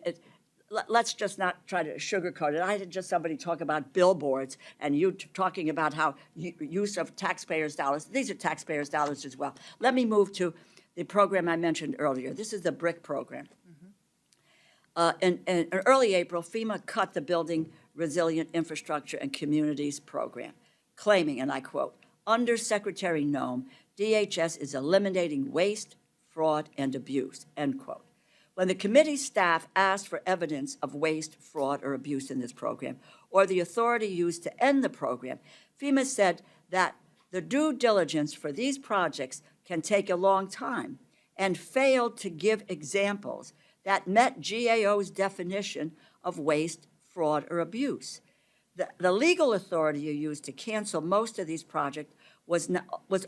let's just not try to sugarcoat it. I had just somebody talk about billboards, and you talking about how use of taxpayers' dollars. These are taxpayers' dollars as well. Let me move to the program I mentioned earlier. This is the BRIC program. In early April, FEMA cut the Building Resilient Infrastructure and Communities program, claiming, and I quote, "Under Secretary Noem, DHS is eliminating waste, fraud, and abuse," end quote. When the committee staff asked for evidence of waste, fraud, or abuse in this program, or the authority used to end the program, FEMA said that the due diligence for these projects can take a long time and failed to give examples that met GAO's definition of waste, fraud, or abuse. The legal authority you used to cancel most of these projects was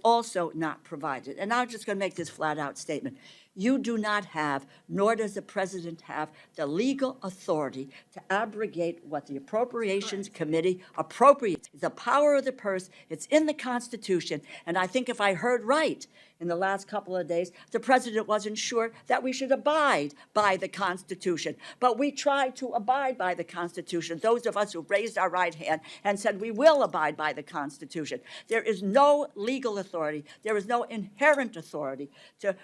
also not provided. And I'm just going to make this flat-out statement. You do not have, nor does the president have, the legal authority to abrogate what the Appropriations Committee appropriates. It's the power of the purse. It's in the Constitution. And I think if I heard right in the last couple of days, the president wasn't sure that we should abide by the Constitution. But we tried to abide by the Constitution, those of us who raised our right hand and said we will abide by the Constitution. There is no legal authority. There is no inherent authority to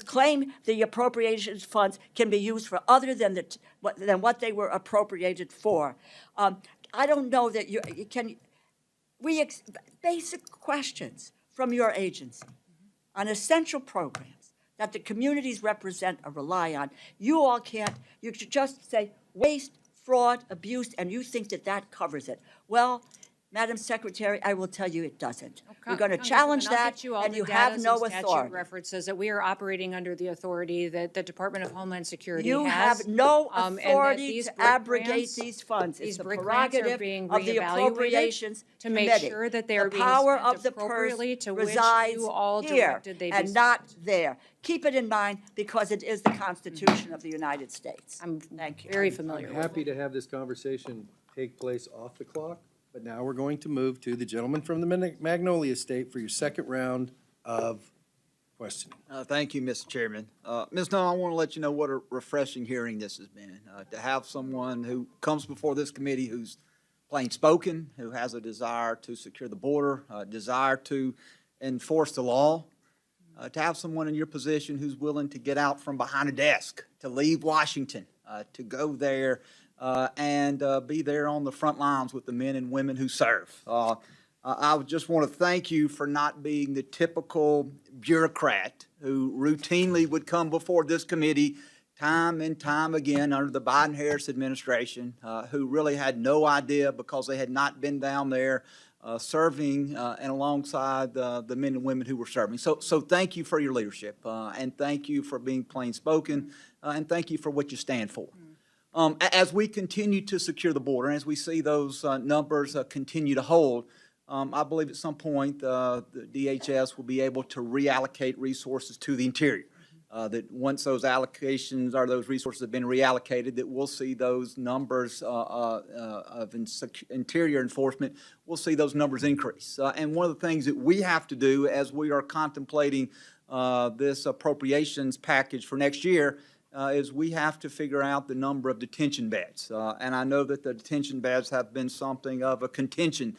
claim the appropriations funds can be used for other than what they were appropriated for. I don't know that you can. Basic questions from your agency on essential programs that the communities represent or rely on. You all can't. You should just say waste, fraud, abuse, and you think that that covers it. Well, Madam Secretary, I will tell you it doesn't. We're going to challenge that, and you have no authority. References that we are operating under the authority that the Department of Homeland Security You has. have no and that authority these to BRIC abrogate grants- these funds. It's These the BRIC grants are prerogative being of the reevaluated Appropriations to make Committee. sure that they are The being power spent of the purse appropriately to which resides you all here directed they be and not there. Keep it in mind because it is the Constitution of the United States. Thank you. Very familiar I'm with. happy to have this conversation take place off the clock, but now we're going to move to the gentleman from the Magnolia State for your second round of questioning. Thank you, Mr. Chairman. Ms. Noem, I want to let you know what a refreshing hearing this has been. To have someone who comes before this committee who's plain spoken, who has a desire to secure the border, a desire to enforce the law, to have someone in your position who's willing to get out from behind a desk, to leave Washington, to go there and be there on the front lines with the men and women who serve. I just want to thank you for not being the typical bureaucrat who routinely would come before this committee time and time again under the Biden-Harris administration, who really had no idea because they had not been down there serving and alongside the men and women who were serving. So thank you for your leadership, and thank you for being plain spoken, and thank you for what you stand for. As we continue to secure the border, and as we see those numbers continue to hold, I believe at some point the DHS will be able to reallocate resources to the interior. That once those allocations or those resources have been reallocated, that we'll see those numbers of interior enforcement, we'll see those numbers increase. And one of the things that we have to do as we are contemplating this appropriations package for next year is we have to figure out the number of detention beds. And I know that the detention beds have been something of a contention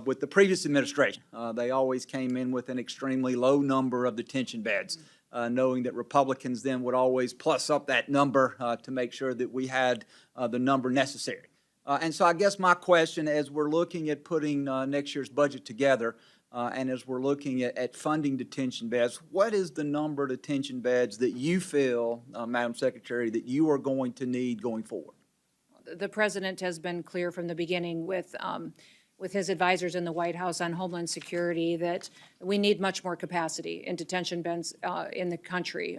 with the previous administration. They always came in with an extremely low number of detention beds, knowing that Republicans then would always plus up that number to make sure that we had the number necessary. And so I guess my question, as we're looking at putting next year's budget together, and as we're looking at funding detention beds, what is the number of detention beds that you feel, Madam Secretary, that you are going to need going forward? The president has been clear from the beginning with his advisors in the White House on Homeland Security that we need much more capacity in detention beds in the country.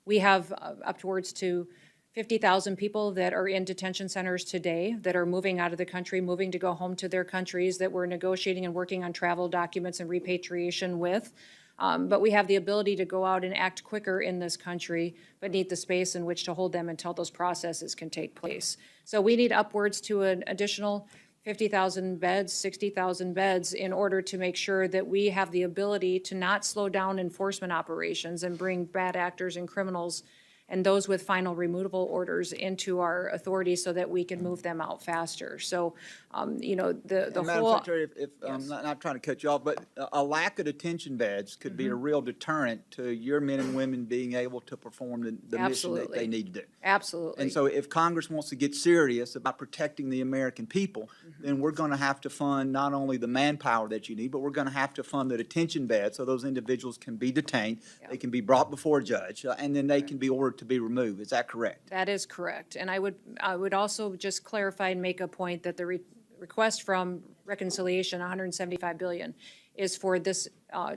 We have upwards to 50,000 people that are in detention centers today that are moving out of the country, moving to go home to their countries, that we're negotiating and working on travel documents and repatriation with. But we have the ability to go out and act quicker in this country, but need the space in which to hold them until those processes can take place. So we need upwards to an additional 50,000 beds, 60,000 beds in order to make sure that we have the ability to not slow down enforcement operations and bring bad actors and criminals and those with final removable orders into our authority so that we can move them out faster. So, the Madam whole. Secretary, if I'm not trying to cut you off, but a lack of detention beds could be a real deterrent to your men and women being able to perform the mission that they need to do. Absolutely. And so if Congress wants to get serious about protecting the American people, then we're going to have to fund not only the manpower that you need, but we're going to have to fund the detention beds so those individuals can be detained, they can be brought before a judge, and then they can be ordered to be removed. Is that correct? That is correct. And I would also just clarify and make a point that the request from reconciliation, $175 billion, is for this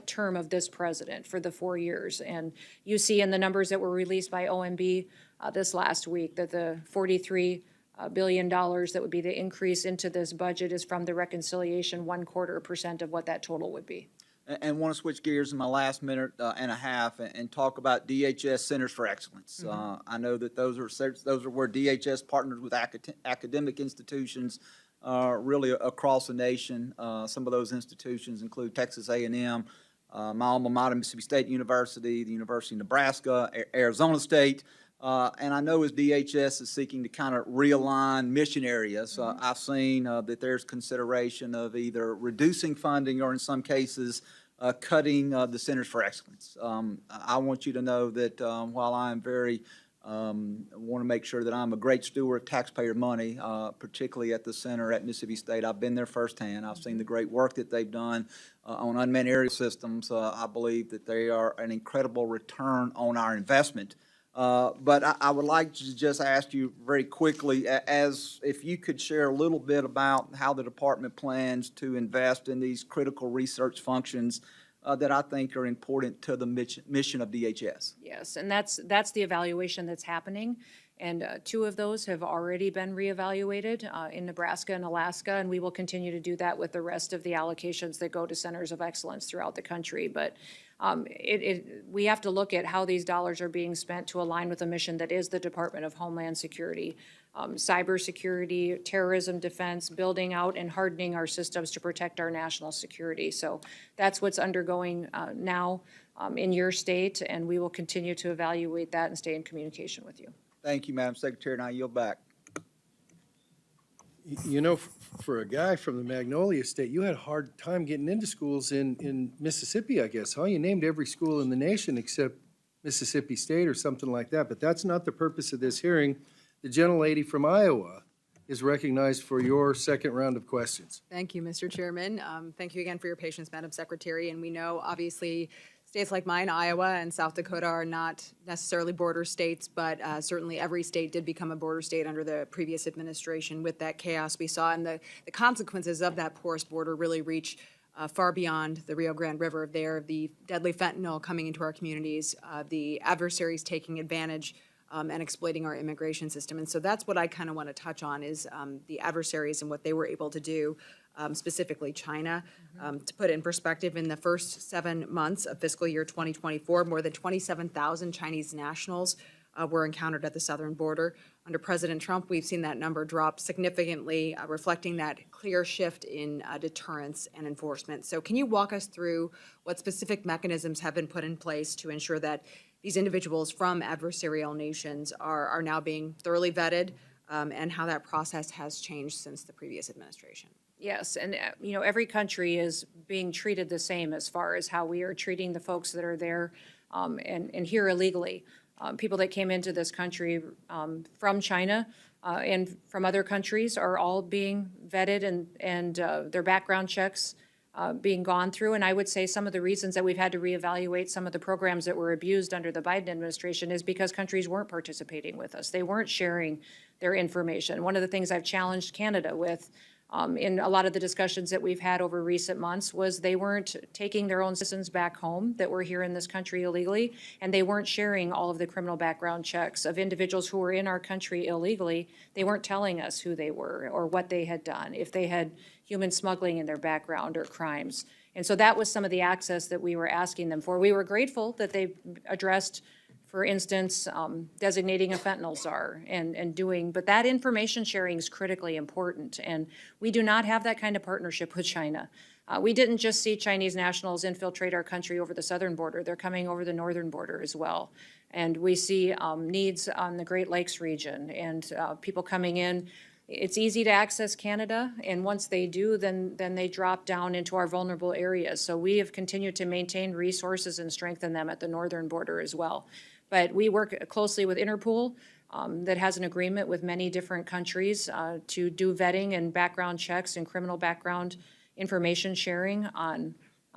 term of this president for the 4 years. And you see in the numbers that were released by OMB this last week that the $43 billion that would be the increase into this budget is from the reconciliation, 1/4% of what that total would be. And want to switch gears in my last minute and a half and talk about DHS Centers for Excellence. I know that those are where DHS partners with academic institutions really across the nation. Some of those institutions include Texas A&M, my alma mater, Mississippi State University, the University of Nebraska, Arizona State. And I know as DHS is seeking to kind of realign mission areas, I've seen that there's consideration of either reducing funding or in some cases cutting the Centers for Excellence. I want you to know that while I am want to make sure that I'm a great steward of taxpayer money, particularly at the center at Mississippi State. I've been there firsthand. I've seen the great work that they've done on unmanned aerial systems. I believe that they are an incredible return on our investment. But I would like to just ask you very quickly, as if you could share a little bit about how the department plans to invest in these critical research functions that I think are important to the mission of DHS. Yes, and that's the evaluation that's happening. And 2 of those have already been reevaluated in Nebraska and Alaska, and we will continue to do that with the rest of the allocations that go to centers of excellence throughout the country. But we have to look at how these dollars are being spent to align with a mission that is the Department of Homeland Security. cybersecurity, terrorism defense, building out and hardening our systems to protect our national security. So that's what's undergoing now in your state, and we will continue to evaluate that and stay in communication with you. Thank you, Madam Secretary, and I yield back. You know, for a guy from the Magnolia State, you had a hard time getting into schools in Mississippi, I guess, huh? You named every school in the nation except Mississippi State or something like that, but that's not the purpose of this hearing. The gentlelady from Iowa is recognized for your second round of questions. Thank you, Mr. Chairman. Thank you again for your patience, Madam Secretary. And we know, obviously, states like mine, Iowa and South Dakota, are not necessarily border states, but certainly every state did become a border state under the previous administration with that chaos we saw. And the consequences of that porous border really reach far beyond the Rio Grande River there, the deadly fentanyl coming into our communities, the adversaries taking advantage and exploiting our immigration system. And so that's what I kind of want to touch on is the adversaries and what they were able to do, specifically China. To put it in perspective, in the first 7 months of fiscal year 2024, more than 27,000 Chinese nationals were encountered at the southern border. Under President Trump, we've seen that number drop significantly, reflecting that clear shift in deterrence and enforcement. So can you walk us through what specific mechanisms have been put in place to ensure that these individuals from adversarial nations are now being thoroughly vetted, and how that process has changed since the previous administration? Yes, and you know, every country is being treated the same as far as how we are treating the folks that are there and here illegally. People that came into this country from China and from other countries are all being vetted and their background checks being gone through. And I would say some of the reasons that we've had to reevaluate some of the programs that were abused under the Biden administration is because countries weren't participating with us. They weren't sharing their information. One of the things I've challenged Canada with in a lot of the discussions that we've had over recent months was they weren't taking their own citizens back home that were here in this country illegally, and they weren't sharing all of the criminal background checks of individuals who were in our country illegally. They weren't telling us who they were or what they had done, if they had human smuggling in their background or crimes. And so that was some of the access that we were asking them for. We were grateful that they addressed, for instance, designating a fentanyl czar and doing, but that information sharing is critically important. And we do not have that kind of partnership with China. We didn't just see Chinese nationals infiltrate our country over the southern border. They're coming over the northern border as well. And we see needs on the Great Lakes region and people coming in. It's easy to access Canada, and once they do, then they drop down into our vulnerable areas. So we have continued to maintain resources and strengthen them at the northern border as well. But we work closely with Interpol that has an agreement with many different countries to do vetting and background checks and criminal background information sharing on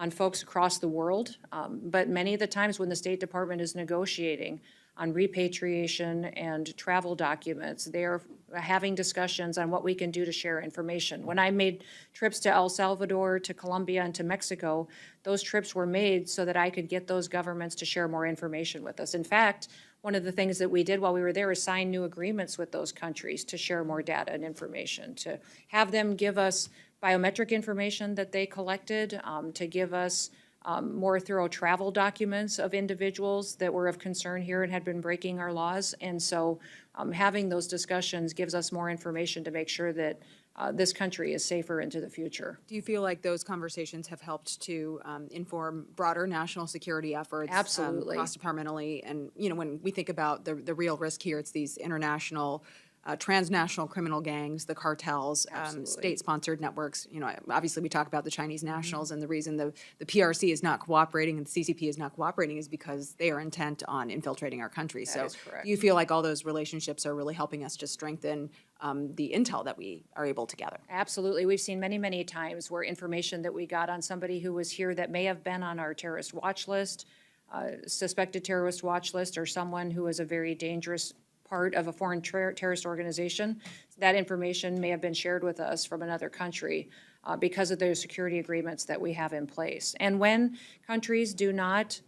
folks across the world. But many of the times when the State Department is negotiating on repatriation and travel documents, they're having discussions on what we can do to share information. When I made trips to El Salvador, to Colombia, and to Mexico, those trips were made so that I could get those governments to share more information with us. In fact, one of the things that we did while we were there is sign new agreements with those countries to share more data and information, to have them give us biometric information that they collected, to give us more thorough travel documents of individuals that were of concern here and had been breaking our laws. And so having those discussions gives us more information to make sure that this country is safer into the future. Do you feel like those conversations have helped to inform broader national security efforts? Absolutely. Cross-departmentally, and you know, when we think about the real risk here, it's these international transnational criminal gangs, the cartels, state-sponsored networks. You know, obviously we talk about the Chinese nationals, and the reason the PRC is not cooperating and the CCP is not cooperating is because they are intent on infiltrating our country. That is correct. Do you feel like all those relationships are really helping us to strengthen the intel that we are able to gather? Absolutely. We've seen many, many times where information that we got on somebody who was here that may have been on our terrorist watch list, suspected terrorist watch list, or someone who is a very dangerous part of a foreign terrorist organization, that information may have been shared with us from another country because of those security agreements that we have in place. And when countries do not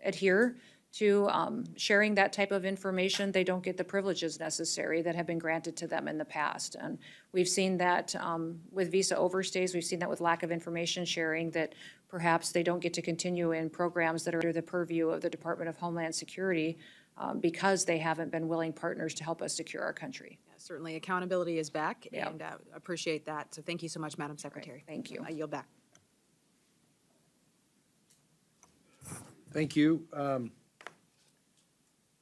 adhere to sharing that type of information, they don't get the privileges necessary that have been granted to them in the past. And we've seen that with visa overstays. We've seen that with lack of information sharing, that perhaps they don't get to continue in programs that are under the purview of the Department of Homeland Security because they haven't been willing partners to help us secure our country. Certainly accountability is back, Yeah. and appreciate that. So thank you so much, Madam Secretary. Thank you. I yield back. Thank you.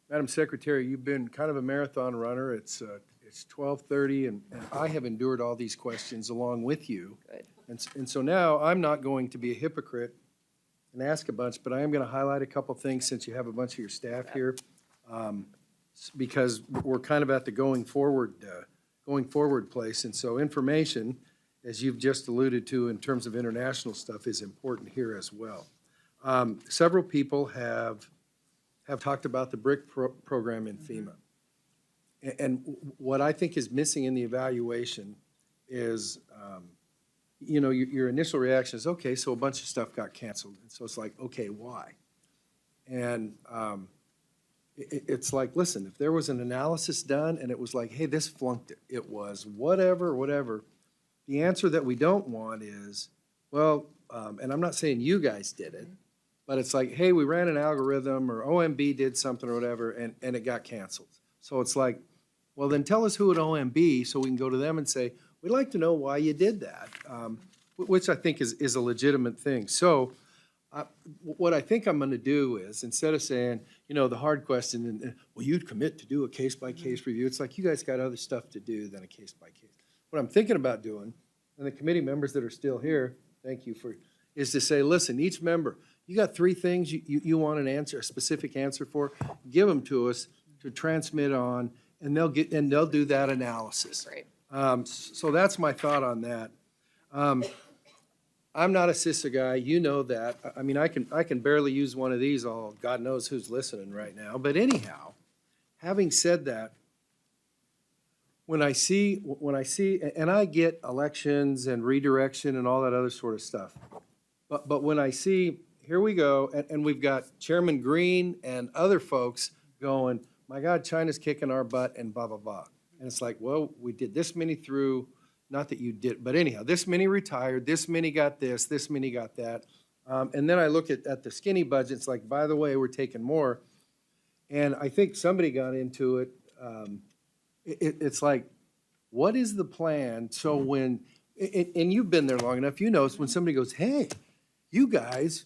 Madam Secretary, you've been kind of a marathon runner. It's 12:30, and I have endured all these questions along with you. Good. And so now I'm not going to be a hypocrite and ask a bunch, but I am going to highlight a couple things since you have a bunch of your staff here. Because we're kind of at the going forward place. And so information, as you've just alluded to in terms of international stuff, is important here as well. Several people have talked about the BRIC program in FEMA. And what I think is missing in the evaluation is, your initial reaction is, okay, so a bunch of stuff got canceled. And so it's like, okay, why? And it's like, listen, if there was an analysis done and it was like, hey, this flunked it, it was whatever, the answer that we don't want is, well, and I'm not saying you guys did it, but it's like, hey, we ran an algorithm or OMB did something or whatever, and it got canceled. So it's like, well, then tell us who at OMB so we can go to them and say, we'd like to know why you did that, which I think is a legitimate thing. So what I think I'm going to do is, instead of saying, the hard question, and well, you'd commit to do a case-by-case review, it's like you guys got other stuff to do than a case-by-case. What I'm thinking about doing, and the committee members that are still here, thank you for, is to say, listen, each member, you got 3 things you want an answer, a specific answer for, give them to us to transmit on, and they'll do that analysis. Great. So that's my thought on that. I'm not a CISA guy, you know that. I mean, I can barely use one of these, God knows who's listening right now. But anyhow, having said that, when I see, and I get elections and redirection and all that other sort of stuff. But when I see, here we go, and we've got Chairman Green and other folks going, my God, China's kicking our butt and blah, blah, blah. And it's like, well, we did this many through. Not that you did, but anyhow, this many retired, this many got this many got that. And then I look at the skinny budgets, like, by the way, we're taking more. And I think somebody got into it. It's like, what is the plan? So when, and you've been there long enough, when somebody goes, hey, you guys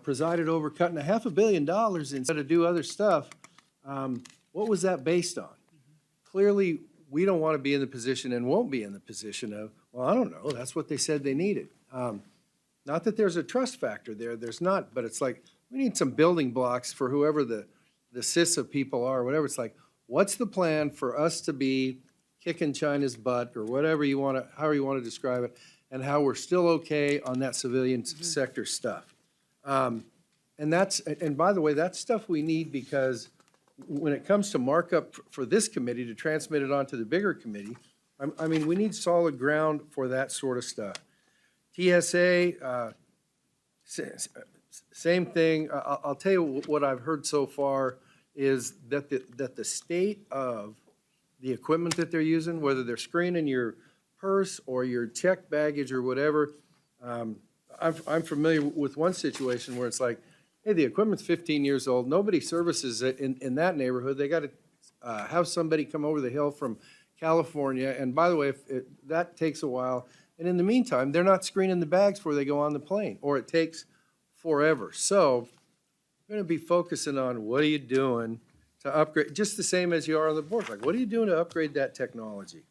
presided over cutting $500 million instead of do other stuff, what was that based on? Clearly, we don't want to be in the position and won't be in the position of, well, I don't know, that's what they said they needed. Not that there's a trust factor there, there's not, but it's like, we need some building blocks for whoever the CISA people are, whatever. It's like, what's the plan for us to be kicking China's butt, or whatever you want to, however you want to describe it, and how we're still okay on that civilian sector stuff. And by the way, that's stuff we need, because when it comes to markup for this committee to transmit it on to the bigger committee, I mean, we need solid ground for that sort of stuff. TSA, same thing. I'll tell you what I've heard so far is that the state of the equipment that they're using, whether they're screening your purse or your checked baggage or whatever, I'm familiar with one situation where it's like, hey, the equipment's 15 years old. Nobody services it in that neighborhood. They got to have somebody come over the hill from California. And by the way, that takes a while. And in the meantime, they're not screening the bags before they go on the plane, or it takes forever. So we're going to be focusing on what are you doing to upgrade, just the same as you are on the board. Like, what are you doing to upgrade that technology?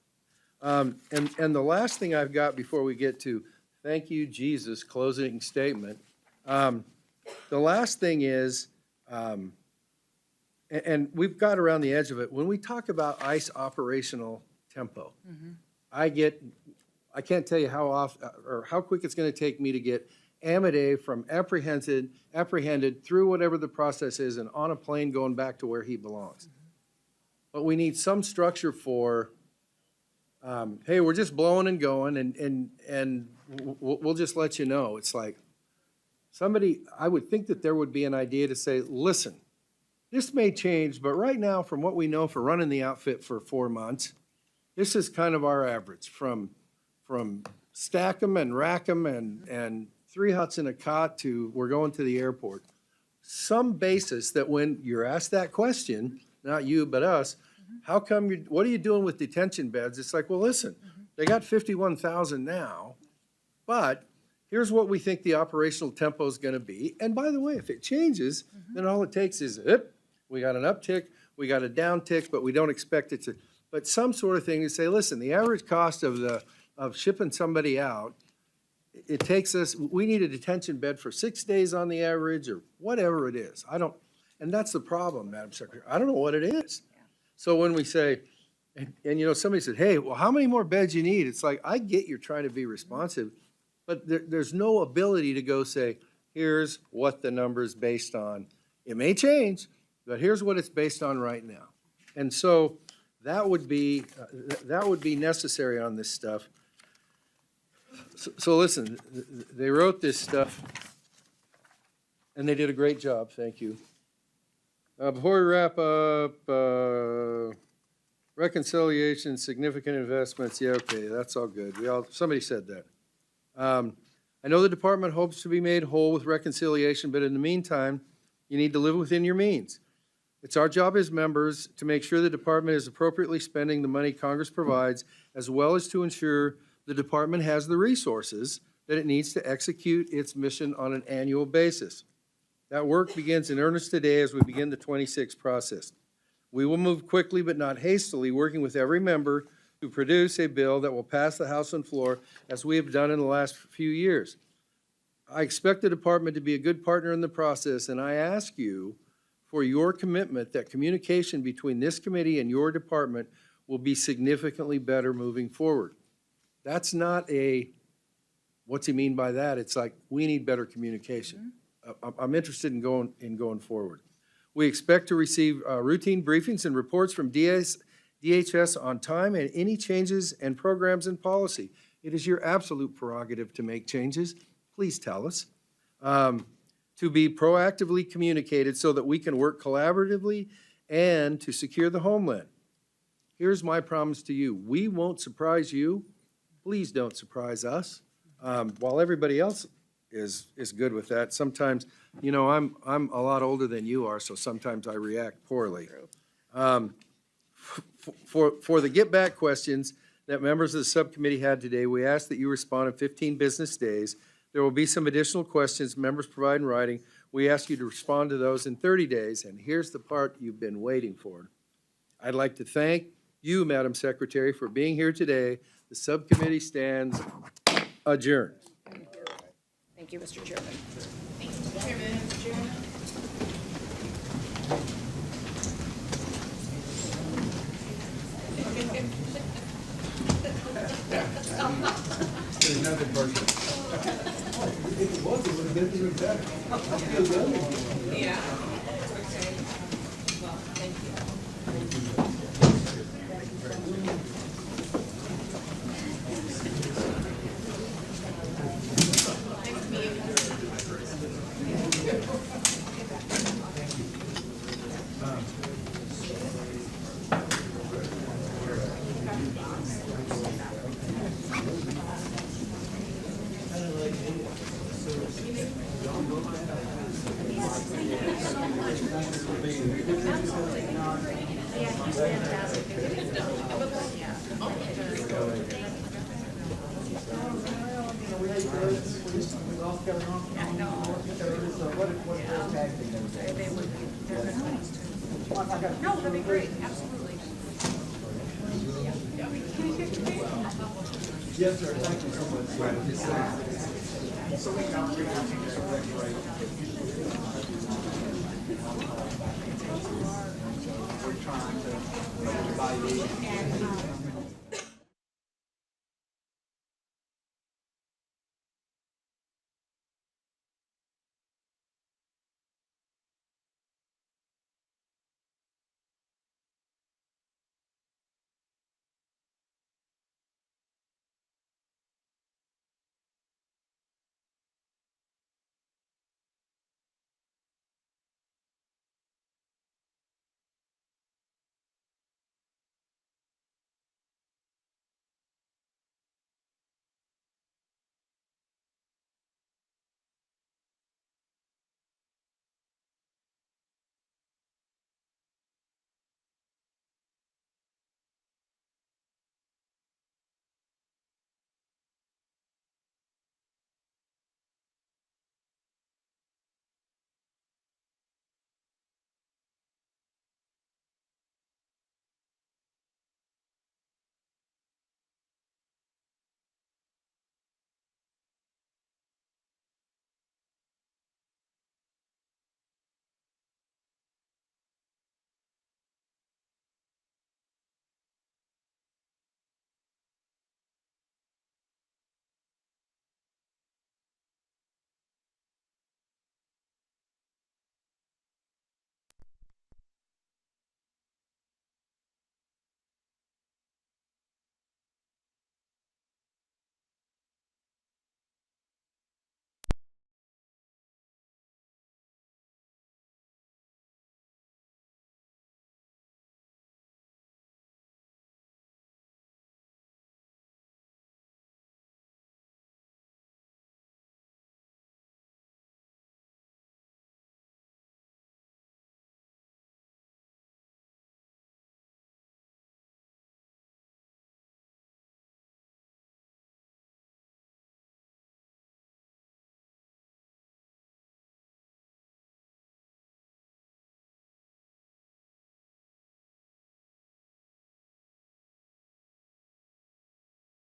And the last thing I've got before we get to thank you, Jesus, closing statement. The last thing is, and we've got around the edge of it, when we talk about ICE operational tempo, I can't tell you how often or how quick it's going to take me to get Amadei from apprehended through whatever the process is and on a plane going back to where he belongs. But we need some structure for, hey, we're just blowing and going, and we'll just let you know. It's like, I would think that there would be an idea to say, listen, this may change, but right now, from what we know for running the outfit for 4 months, this is kind of our average from stack 'em and rack 'em and 3 huts in a cot to we're going to the airport. Some basis that when you're asked that question, not you but us, How come what are you doing with detention beds? It's like, well, listen, they got 51,000 now, but here's what we think the operational tempo is gonna be. And by the way, if it changes, then all it takes is, we got an uptick, we got a downtick, but we don't expect it to, but some sort of thing to say, listen, the average cost of shipping somebody out, it takes us, we need a detention bed for 6 days on the average, or whatever it is. And that's the problem, Madam Secretary. I don't know what it is. So when we say, and you know, somebody said, hey, well, how many more beds you need? It's like, I get you're trying to be responsive, but there's no ability to go say, here's what the number's based on. It may change, but here's what it's based on right now. And so that would be necessary on this stuff. So listen, they wrote this stuff, and they did a great job, thank you. Before we wrap up, reconciliation, significant investments, yeah, okay, that's all good. Somebody said that. I know the department hopes to be made whole with reconciliation, but in the meantime, you need to live within your means. It's our job as members to make sure the department is appropriately spending the money Congress provides, as well as to ensure the department has the resources that it needs to execute its mission on an annual basis. That work begins in earnest today as we begin the 26 process. We will move quickly but not hastily, working with every member to produce a bill that will pass the House and floor as we have done in the last few years. I expect the department to be a good partner in the process, and I ask you for your commitment that communication between this committee and your department will be significantly better moving forward. That's not a, what's he mean by that? It's like, we need better communication. I'm interested in going forward. We expect to receive routine briefings and reports from DHS on time and any changes and programs and policy. It is your absolute prerogative to make changes. Please tell us. To be proactively communicated so that we can work collaboratively and to secure the homeland. Here's my promise to you. We won't surprise you. Please don't surprise us. While everybody else is good with that, sometimes, you know, I'm a lot older than you are, so sometimes I react poorly. For the get back questions that members of the subcommittee had today, we ask that you respond in 15 business days. There will be some additional questions members provide in writing. We ask you to respond to those in 30 days, and here's the part you've been waiting for. I'd like to thank you, Madam Secretary, for being here today. The subcommittee stands adjourned. Thank you, Mr. Chairman. Another person. If it was, it would have been even better. I feel good. Yeah. Okay. Well, thank you. No, that'd be great, absolutely. Yes, sir. Thank you so much.